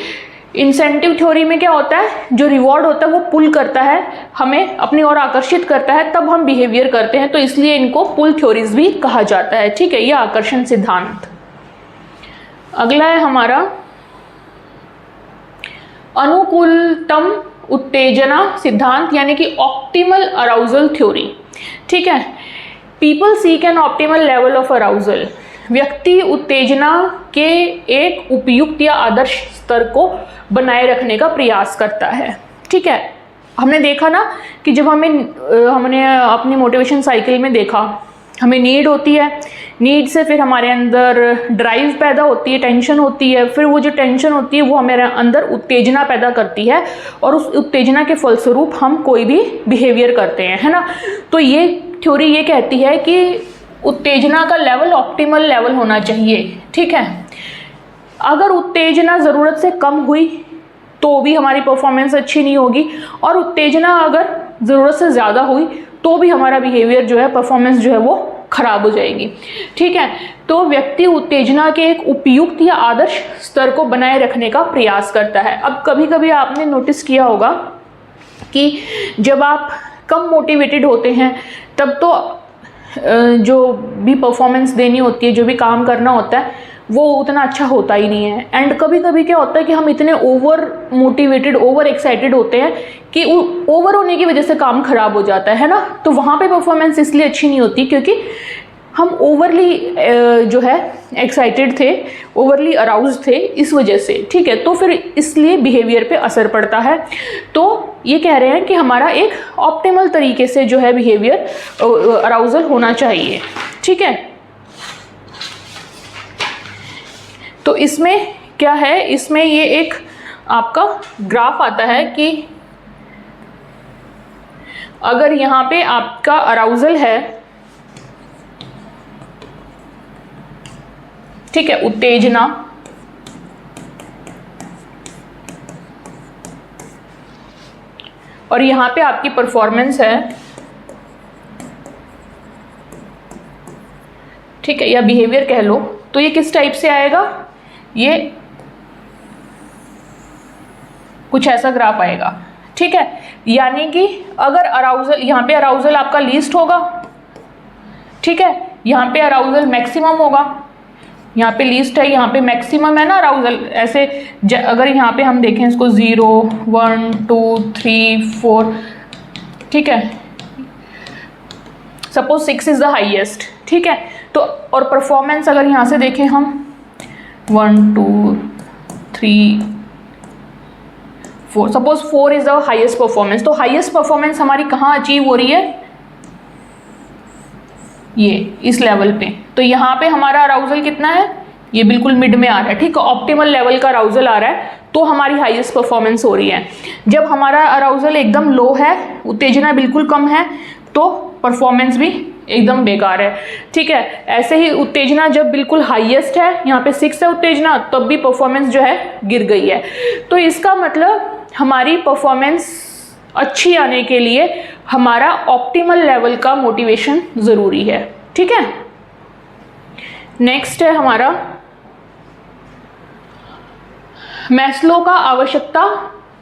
Speaker 1: इंसेंटिव थ्योरी में क्या होता है, जो रिवॉर्ड होता है वो पुल करता है, हमें अपनी ओर आकर्षित करता है, तब हम बिहेवियर करते हैं, तो इसलिए इनको पुल थ्योरीज भी कहा जाता है, ठीक है, ये आकर्षण सिद्धांत। अगला है हमारा अनुकूलतम उत्तेजना सिद्धांत, यानी कि ऑप्टिमल अराउजल थ्योरी, ठीक है। People seek an optimal level of arousal, व्यक्ति उत्तेजना के एक उपयुक्त या आदर्श स्तर को बनाए रखने का प्रयास करता है, ठीक है। हमने देखा ना कि जब हमने अपनी मोटिवेशन साइकिल में देखा, हमें नीड होती है, नीड से फिर हमारे अंदर ड्राइव पैदा होती है, टेंशन होती है, फिर वो जो टेंशन होती है वो हमारे अंदर उत्तेजना पैदा करती है, और उस उत्तेजना के फलस्वरूप हम कोई भी बिहेवियर करते हैं, है ना। तो ये थ्योरी ये कहती है कि उत्तेजना का लेवल ऑप्टिमल लेवल होना चाहिए, ठीक है। अगर उत्तेजना ज़रूरत से कम हुई तो भी हमारी परफॉर्मेंस अच्छी नहीं होगी, और उत्तेजना अगर ज़रूरत से ज़्यादा हुई तो भी हमारा बिहेवियर जो है, परफॉर्मेंस जो है वो खराब हो जाएगी, ठीक है। तो व्यक्ति उत्तेजना के एक उपयुक्त या आदर्श स्तर को बनाए रखने का प्रयास करता है। अब कभी कभी आपने नोटिस किया होगा कि जब आप कम मोटिवेटेड होते हैं तब तो जो भी परफॉर्मेंस देनी होती है, जो भी काम करना होता है, वो उतना अच्छा होता ही नहीं है। एंड कभी कभी क्या होता है कि हम इतने ओवर मोटिवेटेड, ओवर एक्साइटेड होते हैं कि ओवर होने की वजह से काम खराब हो जाता है ना। तो वहाँ पे परफॉर्मेंस इसलिए अच्छी नहीं होती क्योंकि हम ओवरली जो है एक्साइटेड थे, ओवरली अराउज थे, इस वजह से, ठीक है। तो फिर इसलिए बिहेवियर पे असर पड़ता है। तो ये कह रहे हैं कि हमारा एक ऑप्टिमल तरीके से जो है बिहेवियर अराउजल होना चाहिए, ठीक है। तो इसमें क्या है, इसमें ये एक आपका ग्राफ आता है कि अगर यहाँ पे आपका अराउजल है, ठीक है, उत्तेजना, और यहाँ पे आपकी परफॉर्मेंस है, ठीक है, या बिहेवियर कह लो, तो ये किस टाइप से आएगा, ये कुछ ऐसा ग्राफ आएगा, ठीक है। यानी कि अगर अराउजल, यहाँ पे अराउजल आपका लीस्ट होगा, ठीक है, यहाँ पे अराउजल मैक्सिमम होगा, यहाँ पे लीस्ट है, यहाँ पे मैक्सिमम है ना अराउजल। ऐसे अगर यहाँ पे हम देखें इसको 0 1 2 3 4, ठीक है, सपोज 6 इज द हाईएस्ट, ठीक है। तो और परफॉर्मेंस अगर यहाँ से देखें हम 1 2 3 4, suppose 4 is the highest performance. तो हाईएस्ट परफॉर्मेंस हमारी कहाँ अचीव हो रही है, ये इस लेवल पे। तो यहाँ पे हमारा अराउजल कितना है, ये बिल्कुल मिड में आ रहा है, ठीक है, ऑप्टिमल लेवल का अराउजल आ रहा है, तो हमारी हाईएस्ट परफॉर्मेंस हो रही है। जब हमारा अराउजल एकदम लो है, उत्तेजना बिल्कुल कम है, तो परफॉर्मेंस भी एकदम बेकार है, ठीक है। ऐसे ही उत्तेजना जब बिल्कुल हाईएस्ट है, यहाँ पे 6 है उत्तेजना, तब भी परफॉर्मेंस जो है गिर गई है। तो इसका मतलब हमारी परफॉर्मेंस अच्छी आने के लिए हमारा ऑप्टिमल लेवल का मोटिवेशन ज़रूरी है, ठीक है। नेक्स्ट है हमारा मैस्लो का आवश्यकता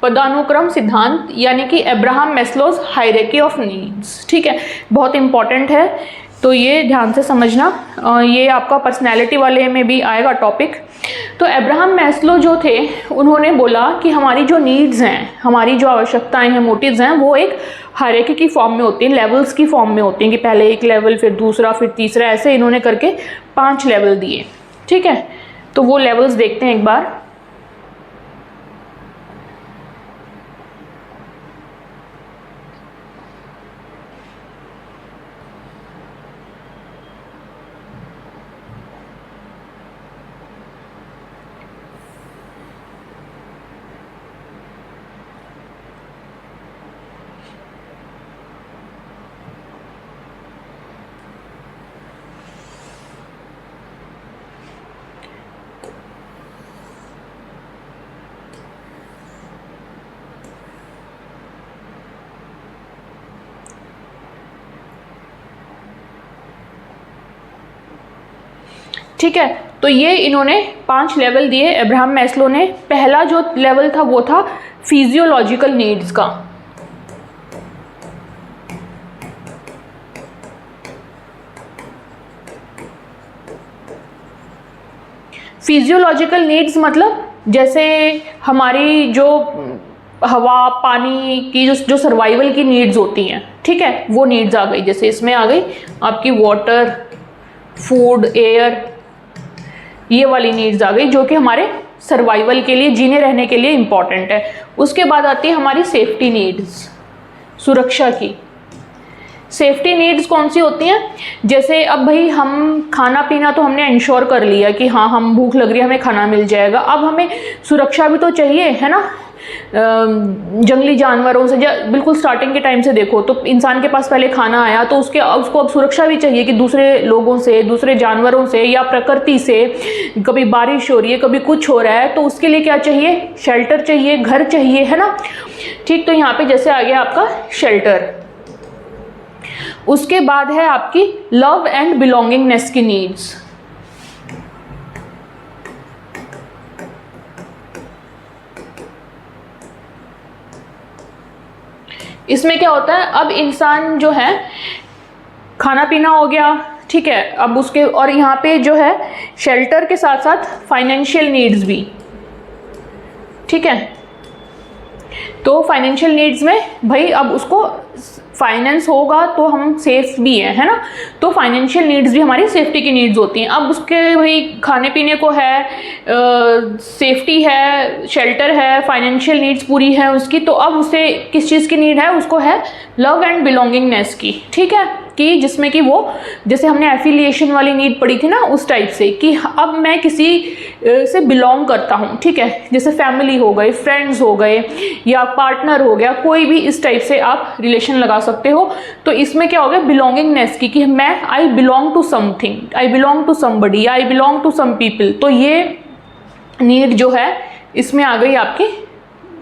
Speaker 1: पदानुक्रम सिद्धांत, यानी कि Abraham Maslow's hierarchy of needs, ठीक है, बहुत इंपॉर्टेंट है, तो ये ध्यान से समझना, ये आपका पर्सनैलिटी वाले में भी आएगा टॉपिक। तो अब्राहम मैस्लो जो थे, उन्होंने बोला कि हमारी जो नीड्स हैं, हमारी जो आवश्यकताएं हैं, मोटिव्स हैं, वो एक हायरार्की की फॉर्म में होती हैं, लेवल्स की फॉर्म में होती हैं, कि पहले एक लेवल, फिर दूसरा, फिर तीसरा, ऐसे इन्होंने करके 5 लेवल दिए, ठीक है। तो वो लेवल्स देखते हैं एक बार। ठीक है, तो ये इन्होंने 5 लेवल दिए अब्राहम मैस्लो ने। पहला जो लेवल था वो था फिजियोलॉजिकल नीड्स का। फिजियोलॉजिकल नीड्स मतलब जैसे हमारी जो हवा पानी की जो सर्वाइवल की नीड्स होती हैं, ठीक है, वो नीड्स आ गई। जैसे इसमें आ गई आपकी वाटर, फूड, एयर, ये वाली नीड्स आ गई जो कि हमारे सर्वाइवल के लिए, जीने रहने के लिए इम्पॉर्टेंट है। उसके बाद आती है हमारी सेफ्टी नीड्स, सुरक्षा की। सेफ्टी नीड्स कौन सी होती हैं? जैसे अब भाई हम खाना पीना तो हमने इंश्योर कर लिया कि हाँ हम भूख लग रही है हमें खाना मिल जाएगा, अब हमें सुरक्षा भी तो चाहिए, है ना। जंगली जानवरों से बिल्कुल स्टार्टिंग के टाइम से देखो तो इंसान के पास पहले खाना आया तो उसको अब सुरक्षा भी चाहिए कि दूसरे लोगों से, दूसरे जानवरों से या प्रकृति से, कभी बारिश हो रही है, कभी कुछ हो रहा है, तो उसके लिए क्या चाहिए? शेल्टर चाहिए, घर चाहिए, है ना। ठीक, तो यहाँ पे जैसे आ गया आपका शेल्टर। उसके बाद है आपकी लव एंड बिलोंगिंगनेस की नीड्स। इसमें क्या होता है, अब इंसान जो है खाना पीना हो गया, ठीक है, अब उसके और यहाँ पे जो है शेल्टर के साथ साथ फाइनेंशियल नीड्स भी, ठीक है। तो फाइनेंशियल नीड्स में भाई अब उसको फाइनेंस होगा तो हम सेफ भी है ना। तो फाइनेंशियल नीड्स भी हमारी सेफ्टी की नीड्स होती हैं। अब उसके भाई खाने पीने को है, सेफ्टी है, शेल्टर है, फाइनेंशियल नीड्स पूरी है उसकी, तो अब उसे किस चीज़ की नीड है? उसको है लव एंड बिलोंगिंगनेस की, ठीक है, कि जिसमें कि वो जैसे हमने एफिलिएशन वाली नीड पढ़ी थी ना, उस टाइप से कि अब मैं किसी से बिलोंग करता हूँ, ठीक है, जैसे फैमिली हो गए, फ्रेंड्स हो गए या पार्टनर हो गया, कोई भी इस टाइप से आप रिलेशन लगा सकते हो। तो इसमें क्या हो गया? बिलोंगिंगनेस की, कि मैं I belong to something, I belong to somebody, I belong to some people. तो ये नीड जो है इसमें आ गई आपकी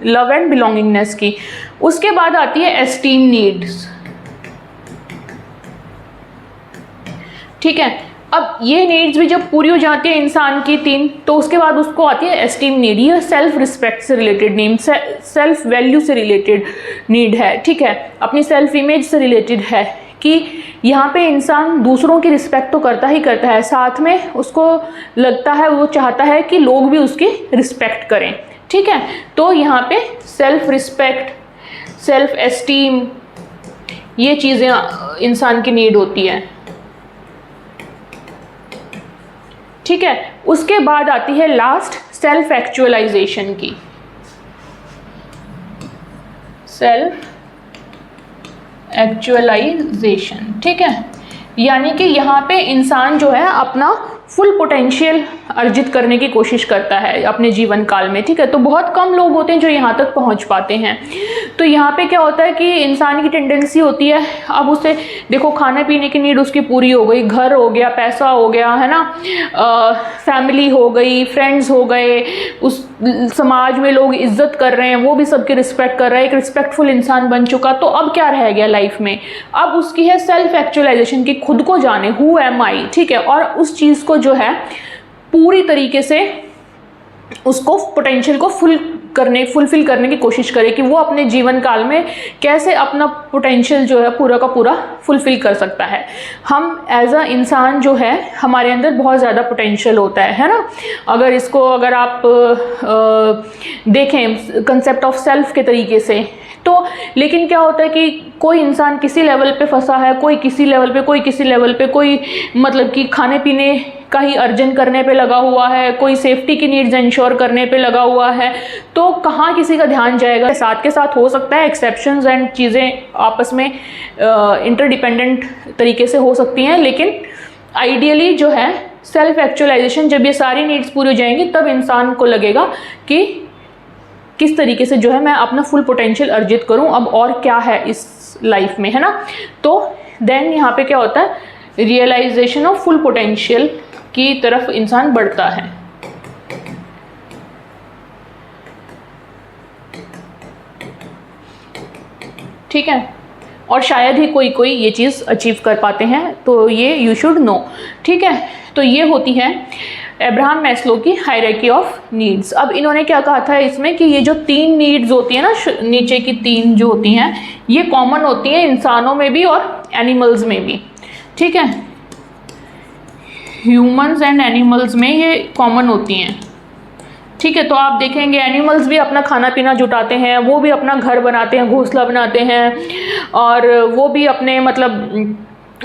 Speaker 1: लव एंड बिलोंगिंगनेस की। उसके बाद आती है एस्टीम नीड्स, ठीक है। अब ये नीड्स भी जब पूरी हो जाती है इंसान की 3, तो उसके बाद उसको आती है एस्टीम नीड। ये सेल्फ रिस्पेक्ट से रिलेटेड नीड, सेल्फ वैल्यू से रिलेटेड नीड है, ठीक है, अपनी सेल्फ इमेज से रिलेटेड है, कि यहाँ पे इंसान दूसरों की रिस्पेक्ट तो करता ही करता है, साथ में उसको लगता है, वो चाहता है कि लोग भी उसकी रिस्पेक्ट करें, ठीक है। तो यहाँ पे सेल्फ रिस्पेक्ट, सेल्फ एस्टीम, ये चीज़ें इंसान की नीड होती है, ठीक है। उसके बाद आती है लास्ट सेल्फ एक्चुअलाइजेशन की। सेल्फ एक्चुअलाइजेशन, ठीक है, यानी कि यहाँ पे इंसान जो है अपना फुल पोटेंशियल अर्जित करने की कोशिश करता है अपने जीवन काल में, ठीक है। तो बहुत कम लोग होते हैं जो यहाँ तक पहुँच पाते हैं। तो यहाँ पे क्या होता है कि इंसान की टेंडेंसी होती है, अब उसे देखो खाने पीने की नीड उसकी पूरी हो गई, घर हो गया, पैसा हो गया, है ना, फैमिली हो गई, फ्रेंड्स हो गए, उस समाज में लोग इज्जत कर रहे हैं, वो भी सबकी रिस्पेक्ट कर रहे हैं, एक रिस्पेक्टफुल इंसान बन चुका। तो अब क्या रह गया लाइफ में? अब उसकी है सेल्फ एक्चुअलाइजेशन की, खुद को जाने, हु एम आई, ठीक है, और उस चीज़ को जो है पूरी तरीके से उसको पोटेंशियल को फुलफिल करने की कोशिश करे कि वो अपने जीवन काल में कैसे अपना पोटेंशियल जो है पूरा का पूरा फुलफिल कर सकता है। हम एज अ इंसान जो है हमारे अंदर बहुत ज़्यादा पोटेंशियल होता है ना। अगर आप देखें कंसेप्ट ऑफ सेल्फ के तरीके से, तो लेकिन क्या होता है कि कोई इंसान किसी लेवल पे फंसा है, कोई किसी लेवल पे, कोई किसी लेवल पे, कोई मतलब कि खाने पीने का ही अर्जन करने पे लगा हुआ है, कोई सेफ्टी की नीड्स इंश्योर करने पे लगा हुआ है, तो कहाँ किसी का ध्यान जाएगा। साथ के साथ हो सकता है एक्सेप्शंस एंड चीज़ें आपस में इंटरडिपेंडेंट तरीके से हो सकती हैं, लेकिन आइडियली जो है सेल्फ एक्चुअलाइजेशन, जब ये सारी नीड्स पूरी हो जाएंगी तब इंसान को लगेगा कि किस तरीके से जो है मैं अपना फुल पोटेंशियल अर्जित करूं, अब और क्या है इस लाइफ में, है ना। तो देन यहाँ पे क्या होता है, रियलाइजेशन ऑफ फुल पोटेंशियल की तरफ इंसान बढ़ता है। ठीक है, और शायद ही कोई कोई ये चीज़ अचीव कर पाते हैं, तो ये यू शुड नो, ठीक है। तो ये होती है अब्राहम मैस्लो की हायरार्की ऑफ नीड्स। अब इन्होंने क्या कहा था इसमें कि ये जो 3 नीड्स होती हैं ना, नीचे की 3 जो होती हैं, ये कॉमन होती हैं इंसानों में भी और एनिमल्स में भी, ठीक है। ह्यूमंस एंड एनिमल्स में ये कॉमन होती हैं, ठीक है। तो आप देखेंगे एनिमल्स भी अपना खाना पीना जुटाते हैं, वो भी अपना घर बनाते हैं, घोंसला बनाते हैं, और वो भी अपने मतलब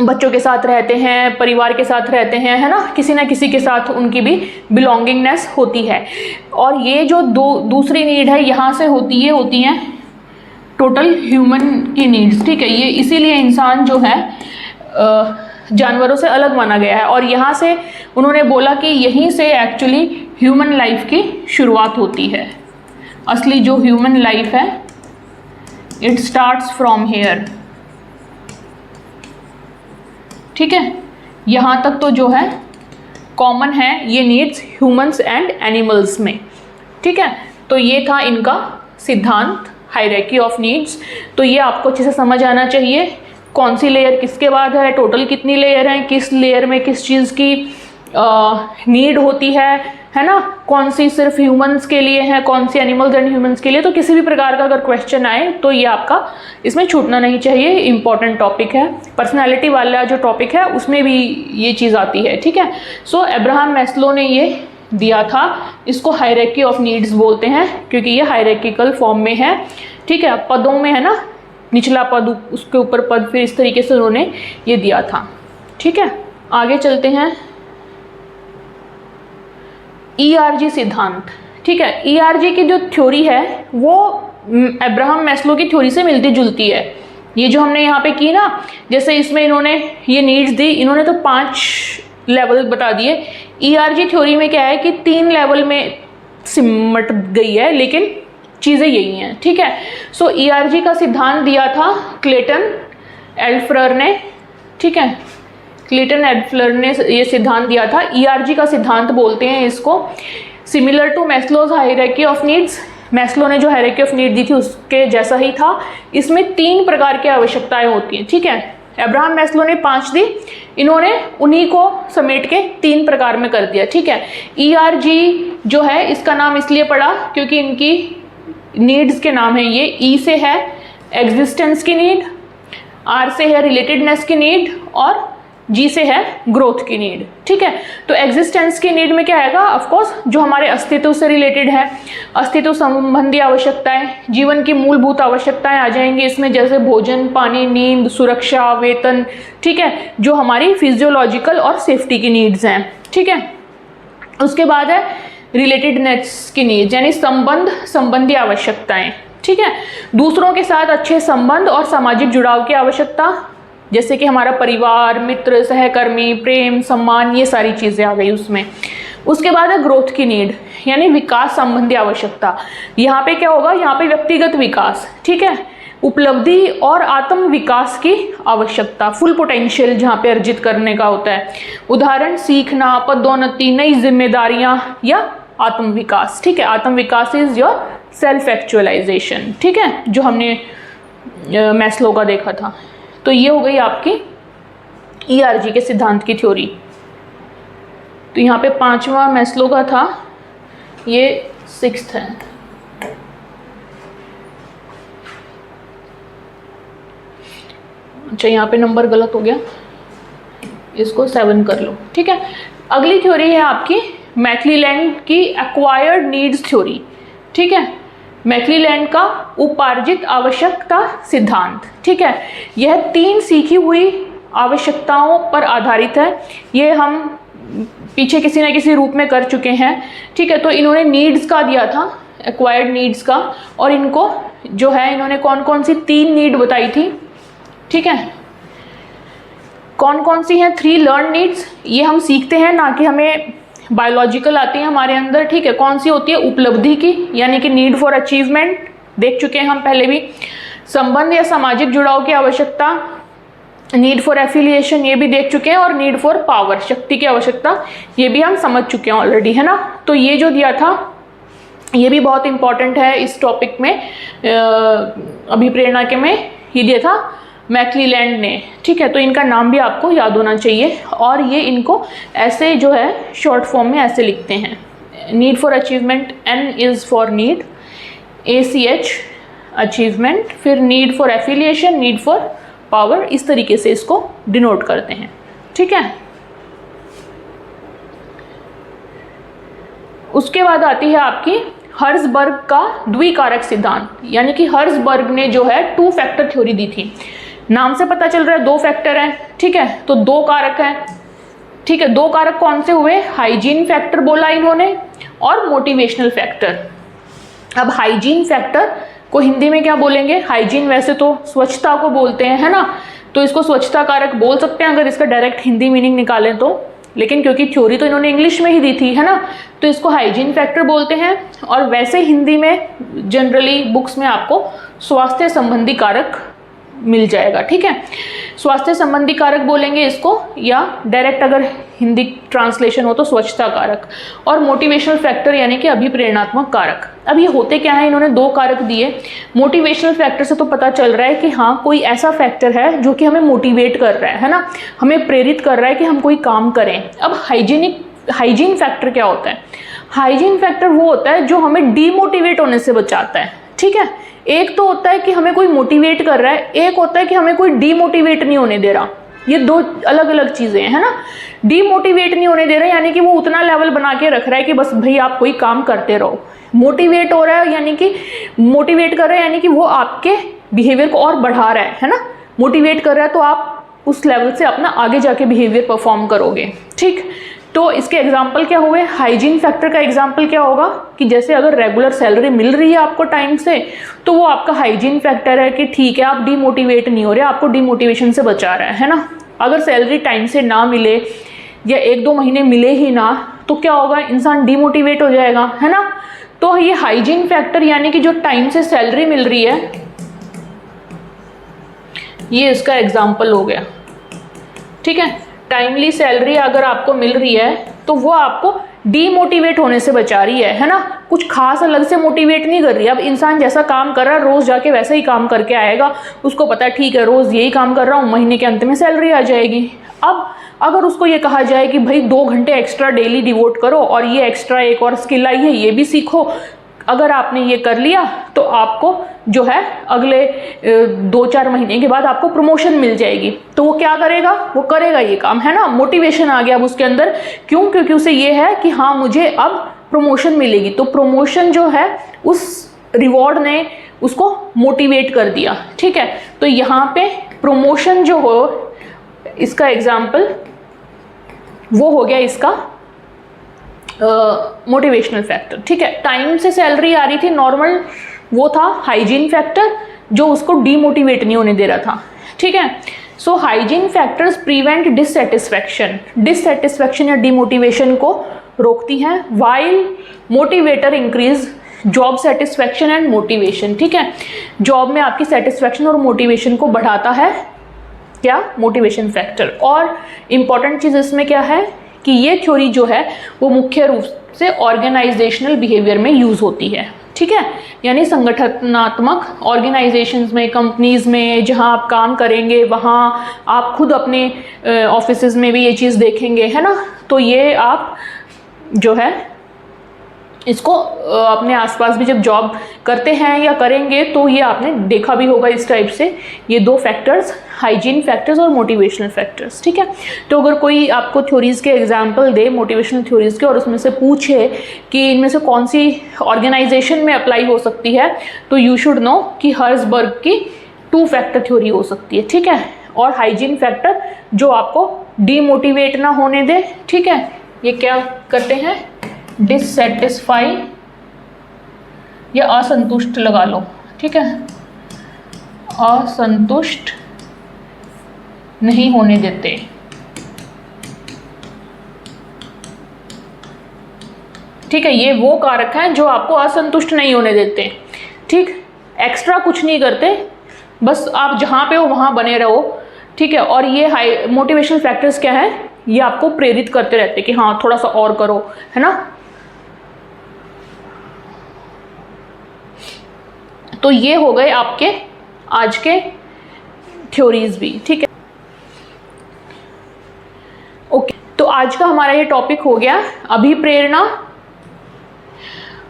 Speaker 1: बच्चों के साथ रहते हैं, परिवार के साथ रहते हैं, है ना, किसी ना किसी के साथ उनकी भी बिलोंगिंगनेस होती है। और ये जो दूसरी नीड है यहाँ से होती हैं टोटल ह्यूमन की नीड्स, ठीक है। ये इसीलिए इंसान जो है जानवरों से अलग माना गया है, और यहाँ से उन्होंने बोला कि यहीं से एक्चुअली ह्यूमन लाइफ की शुरुआत होती है। असली जो ह्यूमन लाइफ है इट स्टार्ट्स फ्रॉम हेयर, ठीक है। यहाँ तक तो जो है कॉमन है ये नीड्स ह्यूमंस एंड एनिमल्स में, ठीक है। तो ये था इनका सिद्धांत हायरार्की ऑफ नीड्स। तो ये आपको अच्छे से समझ आना चाहिए, कौन सी लेयर किसके बाद है, टोटल कितनी लेयर हैं, किस लेयर में किस चीज़ की नीड होती है ना, कौन सी सिर्फ ह्यूमंस के लिए है, कौन सी एनिमल्स एंड ह्यूमंस के लिए। तो किसी भी प्रकार का अगर क्वेश्चन आए तो ये आपका इसमें छूटना नहीं चाहिए, इंपॉर्टेंट टॉपिक है। पर्सनालिटी वाला जो टॉपिक है उसमें भी ये चीज़ आती है, ठीक है। सो अब्राहम मैस्लो ने ये दिया था, इसको हायरार्की ऑफ नीड्स बोलते हैं क्योंकि ये हायरार्किकल फॉर्म में है, ठीक है। पदों में है ना, निचला पद, उसके ऊपर पद, फिर इस तरीके से उन्होंने ये दिया था, ठीक है। आगे चलते हैं ERG सिद्धांत, ठीक है। ERG की जो थ्योरी है वो अब्राहम मैस्लो की थ्योरी से मिलती जुलती है। ये जो हमने यहाँ पे की ना, जैसे इसमें इन्होंने ये नीड्स दी, इन्होंने तो 5 लेवल बता दिए। ERG थ्योरी में क्या है कि 3 लेवल में सिमट गई है, लेकिन चीज़ें यही हैं, ठीक है। सो ERG का सिद्धांत दिया था क्लेटन एल्फ्रर ने, ठीक है। क्लेटन एल्फ्रर ने ये सिद्धांत दिया था, ERG का सिद्धांत बोलते हैं इसको। Similar to Maslow's hierarchy of needs, Maslow ने जो हायरार्की ऑफ नीड दी थी उसके जैसा ही था। इसमें 3 प्रकार की आवश्यकताएं होती हैं, ठीक है। अब्राहम मैस्लो ने 5 दी, इन्होंने उन्हीं को समेट के 3 प्रकार में कर दिया, ठीक है। ERG जो है इसका नाम इसलिए पड़ा क्योंकि इनकी नीड्स के नाम है ये। E से है एग्जिस्टेंस की नीड, R से है रिलेटेडनेस की नीड, और G से है ग्रोथ की नीड, ठीक है। तो एग्जिस्टेंस की नीड में क्या आएगा, ऑफ कोर्स जो हमारे अस्तित्व से रिलेटेड है, अस्तित्व संबंधी आवश्यकताएं, जीवन की मूलभूत आवश्यकताएं आ जाएंगी इसमें, जैसे भोजन, पानी, नींद, सुरक्षा, वेतन, ठीक है, जो हमारी फिजियोलॉजिकल और सेफ्टी की नीड्स हैं, ठीक है। उसके बाद है रिलेटेडनेस की नीड्स, यानी संबंधी आवश्यकताएं, ठीक है। दूसरों के साथ अच्छे संबंध और सामाजिक जुड़ाव की आवश्यकता, जैसे कि हमारा परिवार, मित्र, सहकर्मी, प्रेम, सम्मान, ये सारी चीज़ें आ गई उसमें। उसके बाद है ग्रोथ की नीड, यानी विकास संबंधी आवश्यकता। यहाँ पे क्या होगा, यहाँ पे व्यक्तिगत विकास, ठीक है, उपलब्धि और आत्म विकास की आवश्यकता, फुल पोटेंशियल जहाँ पे अर्जित करने का होता है। उदाहरण सीखना, पदोन्नति, नई जिम्मेदारियाँ या आत्म विकास, ठीक है। आत्म विकास इज योर सेल्फ एक्चुअलाइजेशन, ठीक है, जो हमने मैस्लो का देखा था। तो ये हो गई आपकी ERG के सिद्धांत की थ्योरी। तो यहाँ पे 5वां मैस्लो का था, ये 6th है। अच्छा, यहाँ पे नंबर गलत हो गया, इसको 7 कर लो, ठीक है। अगली थ्योरी है आपकी मैक्लीलैंड की एक्वायर्ड नीड्स थ्योरी, ठीक है। मैक्लीलैंड का उपार्जित आवश्यकता सिद्धांत, ठीक है। यह 3 सीखी हुई आवश्यकताओं पर आधारित है। ये हम पीछे किसी न किसी रूप में कर चुके हैं, ठीक है। तो इन्होंने नीड्स का दिया था, एक्वायर्ड नीड्स का, और इनको जो है इन्होंने कौन कौन सी 3 नीड बताई थी, ठीक है। कौन कौन सी हैं? 3 लर्न नीड्स, ये हम सीखते हैं, ना कि हमें बायोलॉजिकल आती है हमारे अंदर, ठीक है। कौन सी होती है? उपलब्धि की, यानी कि नीड फॉर अचीवमेंट, देख चुके हैं हम पहले भी। संबंध या सामाजिक जुड़ाव की आवश्यकता, नीड फॉर एफिलिएशन, ये भी देख चुके हैं। और नीड फॉर पावर, शक्ति की आवश्यकता, ये भी हम समझ चुके हैं ऑलरेडी, है ना। तो ये जो दिया था ये भी बहुत इंपॉर्टेंट है इस टॉपिक में, अभिप्रेरणा के में ये दिया था मैक्लीलैंड ने, ठीक है। तो इनका नाम भी आपको याद होना चाहिए, और ये इनको ऐसे जो है शॉर्ट फॉर्म में ऐसे लिखते हैं, need for achievement, N is for need, ACH achievement, फिर need for affiliation, need for power, इस तरीके से इसको डिनोट करते हैं, ठीक है। उसके बाद आती है आपकी हर्ज़बर्ग का द्विकारक सिद्धांत, यानी कि हर्ज़बर्ग ने जो है 2 फैक्टर थ्योरी दी थी। नाम से पता चल रहा है 2 फैक्टर हैं, ठीक है, तो 2 कारक हैं, ठीक है। 2 कारक कौन से हुए? हाइजीन फैक्टर बोला इन्होंने और मोटिवेशनल फैक्टर। अब हाइजीन फैक्टर को हिंदी में क्या बोलेंगे? हाइजीन वैसे तो स्वच्छता को बोलते हैं, है ना, तो इसको स्वच्छता कारक बोल सकते हैं अगर इसका डायरेक्ट हिंदी मीनिंग निकालें तो, लेकिन क्योंकि थ्योरी तो इन्होंने इंग्लिश में ही दी थी, है ना, तो इसको हाइजीन फैक्टर बोलते हैं। और वैसे हिंदी में जनरली बुक्स में आपको स्वास्थ्य संबंधी कारक मिल जाएगा, ठीक है, स्वास्थ्य संबंधी कारक बोलेंगे इसको, या डायरेक्ट अगर हिंदी ट्रांसलेशन हो तो स्वच्छता कारक। और मोटिवेशनल फैक्टर यानी कि अभिप्रेरणात्मक कारक। अब ये होते क्या है? इन्होंने 2 कारक दिए। मोटिवेशनल फैक्टर से तो पता चल रहा है कि हाँ कोई ऐसा फैक्टर है जो कि हमें मोटिवेट कर रहा है ना, हमें प्रेरित कर रहा है कि हम कोई काम करें। अब हाइजीन फैक्टर क्या होता है? हाइजीन फैक्टर वो होता है जो हमें डीमोटिवेट होने से बचाता है, ठीक है। एक तो होता है कि हमें कोई मोटिवेट कर रहा है, एक होता है कि हमें कोई डीमोटिवेट नहीं होने दे रहा। ये 2 अलग अलग चीज़ें हैं, है ना। डीमोटिवेट नहीं होने दे रहा है यानी कि वो उतना लेवल बना के रख रहा है कि बस भाई आप कोई काम करते रहो। मोटिवेट हो रहा है यानी कि मोटिवेट कर रहा है यानी कि वो आपके बिहेवियर को और बढ़ा रहा है ना। मोटिवेट कर रहा है तो आप उस लेवल से अपना आगे जाके बिहेवियर परफॉर्म करोगे, ठीक। तो इसके एग्जाम्पल क्या हुए? हाइजीन फैक्टर का एग्जाम्पल क्या होगा कि जैसे अगर रेगुलर सैलरी मिल रही है आपको टाइम से, तो वो आपका हाइजीन फैक्टर है कि ठीक है आप डीमोटिवेट नहीं हो रहे, आपको डीमोटिवेशन से बचा रहा है ना। अगर सैलरी टाइम से ना मिले या 1-2 महीने मिले ही ना, तो क्या होगा? इंसान डीमोटिवेट हो जाएगा, है ना। तो ये हाइजीन फैक्टर यानी कि जो टाइम से सैलरी मिल रही है, ये इसका एग्जाम्पल हो गया, ठीक है। टाइमली सैलरी अगर आपको मिल रही है तो वो आपको डीमोटिवेट होने से बचा रही है ना, कुछ खास अलग से मोटिवेट नहीं कर रही है। अब इंसान जैसा काम कर रहा है रोज जाके वैसा ही काम करके आएगा, उसको पता है ठीक है रोज यही काम कर रहा हूँ, महीने के अंत में सैलरी आ जाएगी। अब अगर उसको ये कहा जाए कि भाई 2 घंटे एक्स्ट्रा डेली डिवोट करो और ये एक्स्ट्रा एक और स्किल आई है ये भी सीखो, अगर आपने ये कर लिया तो आपको जो है अगले 2-4 महीने के बाद आपको प्रमोशन मिल जाएगी। तो वो क्या करेगा? वो करेगा ये काम, है ना। मोटिवेशन आ गया अब उसके अंदर, क्यों? क्योंकि उसे ये है कि हाँ मुझे अब प्रमोशन मिलेगी। तो प्रमोशन जो है उस रिवॉर्ड ने उसको मोटिवेट कर दिया, ठीक है। तो यहाँ पे प्रमोशन जो हो, इसका एग्जाम्पल वो हो गया इसका मोटिवेशनल फैक्टर, ठीक है। टाइम से सैलरी आ रही थी नॉर्मल, वो था हाइजीन फैक्टर जो उसको डीमोटिवेट नहीं होने दे रहा था, ठीक है। सो हाइजीन फैक्टर्स प्रिवेंट डिससेटिस्फैक्शन या डीमोटिवेशन को रोकती हैं, while motivator increase job satisfaction and motivation, ठीक है। जॉब में आपकी सेटिस्फैक्शन और मोटिवेशन को बढ़ाता है क्या? Motivation factor. और इम्पॉर्टेंट चीज़ इसमें क्या है कि ये थ्योरी जो है वो मुख्य रूप से ऑर्गेनाइजेशनल बिहेवियर में यूज़ होती है, ठीक है। यानी संगठनात्मक ऑर्गेनाइजेशंस में, कंपनीज में जहां आप काम करेंगे वहां आप खुद अपने ऑफिसेज में भी ये चीज़ देखेंगे, है ना। तो ये आप जो है इसको अपने आसपास भी जब जॉब करते हैं या करेंगे तो ये आपने देखा भी होगा इस टाइप से, ये 2 फैक्टर्स, हाइजीन फैक्टर्स और मोटिवेशनल फैक्टर्स, ठीक है। तो अगर कोई आपको थ्योरीज़ के एग्जांपल दे मोटिवेशनल थ्योरीज़ के और उसमें से पूछे कि इनमें से कौन सी ऑर्गेनाइजेशन में अप्लाई हो सकती है, तो यू शुड नो कि हर्ज़बर्ग की 2 फैक्टर थ्योरी हो सकती है, ठीक है। और हाइजीन फैक्टर जो आपको डीमोटिवेट ना होने दे, ठीक है। ये क्या करते हैं? डिससेटिस्फाई या असंतुष्ट लगा लो, ठीक है, असंतुष्ट नहीं होने देते, ठीक है। ये वो कारक हैं जो आपको असंतुष्ट नहीं होने देते, ठीक। एक्स्ट्रा कुछ नहीं करते, बस आप जहाँ पे हो वहाँ बने रहो, ठीक है। और ये हाई मोटिवेशनल फैक्टर्स क्या है? ये आपको प्रेरित करते रहते कि हाँ थोड़ा सा और करो, है ना। तो ये हो गए आपके आज के थ्योरीज भी, ठीक है। ओके, तो आज का हमारा ये टॉपिक हो गया अभिप्रेरणा,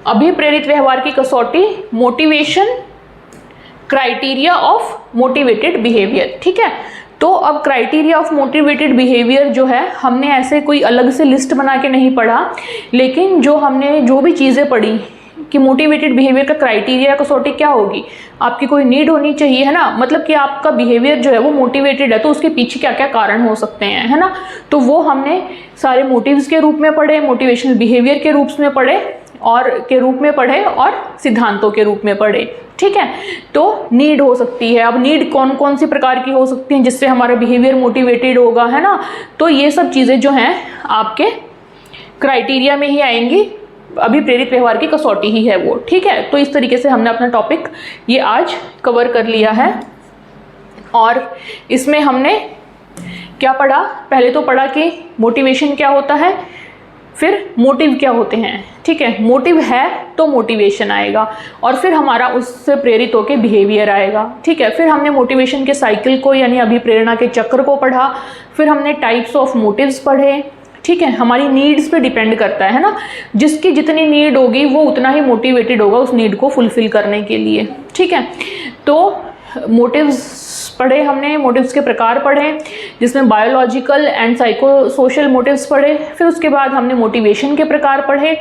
Speaker 1: अभिप्रेरित व्यवहार की कसौटी, motivation, criteria of motivated behaviour, ठीक है। तो अब क्राइटेरिया ऑफ मोटिवेटेड बिहेवियर जो है, हमने ऐसे कोई अलग से लिस्ट बना के नहीं पढ़ा, लेकिन जो हमने जो भी चीज़ें पढ़ी कि मोटिवेटेड बिहेवियर का क्राइटेरिया कसौटी क्या होगी, आपकी कोई नीड होनी चाहिए, है ना, मतलब कि आपका बिहेवियर जो है वो मोटिवेटेड है तो उसके पीछे क्या क्या कारण हो सकते हैं, है ना। तो वो हमने सारे मोटिव्स के रूप में पढ़े, मोटिवेशनल बिहेवियर के रूप में पढ़े और सिद्धांतों के रूप में पढ़े, ठीक है। तो नीड हो सकती है, अब नीड कौन कौन सी प्रकार की हो सकती हैं जिससे हमारा बिहेवियर मोटिवेटेड होगा, है ना। तो ये सब चीज़ें जो हैं आपके क्राइटेरिया में ही आएंगी, अभिप्रेरित व्यवहार की कसौटी ही है वो, ठीक है। तो इस तरीके से हमने अपना टॉपिक ये आज कवर कर लिया है। और इसमें हमने क्या पढ़ा, पहले तो पढ़ा कि मोटिवेशन क्या होता है, फिर मोटिव क्या होते हैं, ठीक है। मोटिव है तो मोटिवेशन आएगा और फिर हमारा उससे प्रेरित होकर बिहेवियर आएगा, ठीक है। फिर हमने मोटिवेशन के साइकिल को यानी अभिप्रेरणा के चक्र को पढ़ा, फिर हमने टाइप्स ऑफ मोटिव्स पढ़े, ठीक है। हमारी नीड्स पे डिपेंड करता है ना, जिसकी जितनी नीड होगी वो उतना ही मोटिवेटेड होगा उस नीड को फुलफिल करने के लिए, ठीक है। तो मोटिव्स पढ़े हमने, मोटिव्स के प्रकार पढ़े जिसमें biological and psycho social motives पढ़े, फिर उसके बाद हमने मोटिवेशन के प्रकार पढ़े,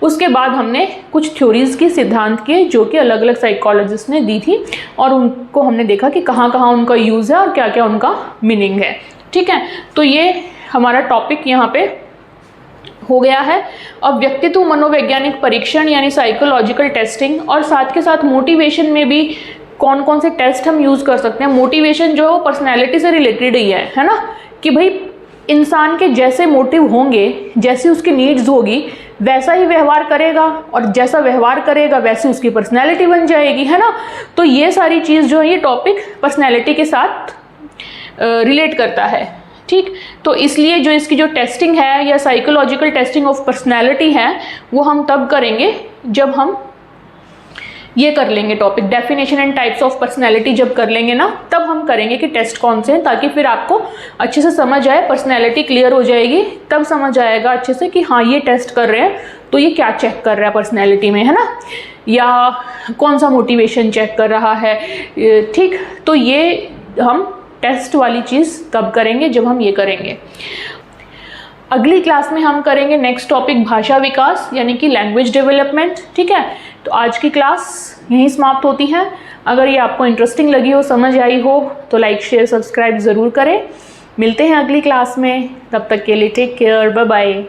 Speaker 1: उसके बाद हमने कुछ थ्योरीज की, सिद्धांत के जो कि अलग अलग साइकोलॉजिस्ट ने दी थी और उनको हमने देखा कि कहाँ कहाँ उनका यूज़ है और क्या क्या उनका मीनिंग है, ठीक है। तो ये हमारा टॉपिक यहाँ पे हो गया है। अब व्यक्तित्व मनोवैज्ञानिक परीक्षण यानी साइकोलॉजिकल टेस्टिंग और साथ के साथ मोटिवेशन में भी कौन कौन से टेस्ट हम यूज़ कर सकते हैं। मोटिवेशन जो है वो पर्सनैलिटी से रिलेटेड ही है ना, कि भाई इंसान के जैसे मोटिव होंगे, जैसी उसकी नीड्स होगी वैसा ही व्यवहार करेगा और जैसा व्यवहार करेगा वैसी उसकी पर्सनैलिटी बन जाएगी, है ना। तो ये सारी चीज़ जो है ये टॉपिक पर्सनैलिटी के साथ रिलेट करता है, ठीक। तो इसलिए जो इसकी जो टेस्टिंग है या साइकोलॉजिकल टेस्टिंग ऑफ पर्सनैलिटी है वो हम तब करेंगे जब हम ये कर लेंगे topic definition and types of personality, जब कर लेंगे ना तब हम करेंगे कि टेस्ट कौन से हैं, ताकि फिर आपको अच्छे से समझ आए, पर्सनैलिटी क्लियर हो जाएगी, तब समझ आएगा अच्छे से कि हाँ ये टेस्ट कर रहे हैं तो ये क्या चेक कर रहा है पर्सनैलिटी में, है ना, या कौन सा मोटिवेशन चेक कर रहा है, ठीक। तो ये हम टेस्ट वाली चीज़ तब करेंगे जब हम ये करेंगे। अगली क्लास में हम करेंगे नेक्स्ट टॉपिक भाषा विकास यानी कि लैंग्वेज डेवलपमेंट, ठीक है। तो आज की क्लास यहीं समाप्त होती है। अगर ये आपको इंटरेस्टिंग लगी हो, समझ आई हो तो लाइक शेयर सब्सक्राइब ज़रूर करें। मिलते हैं अगली क्लास में, तब तक के लिए टेक केयर, बाय बाय।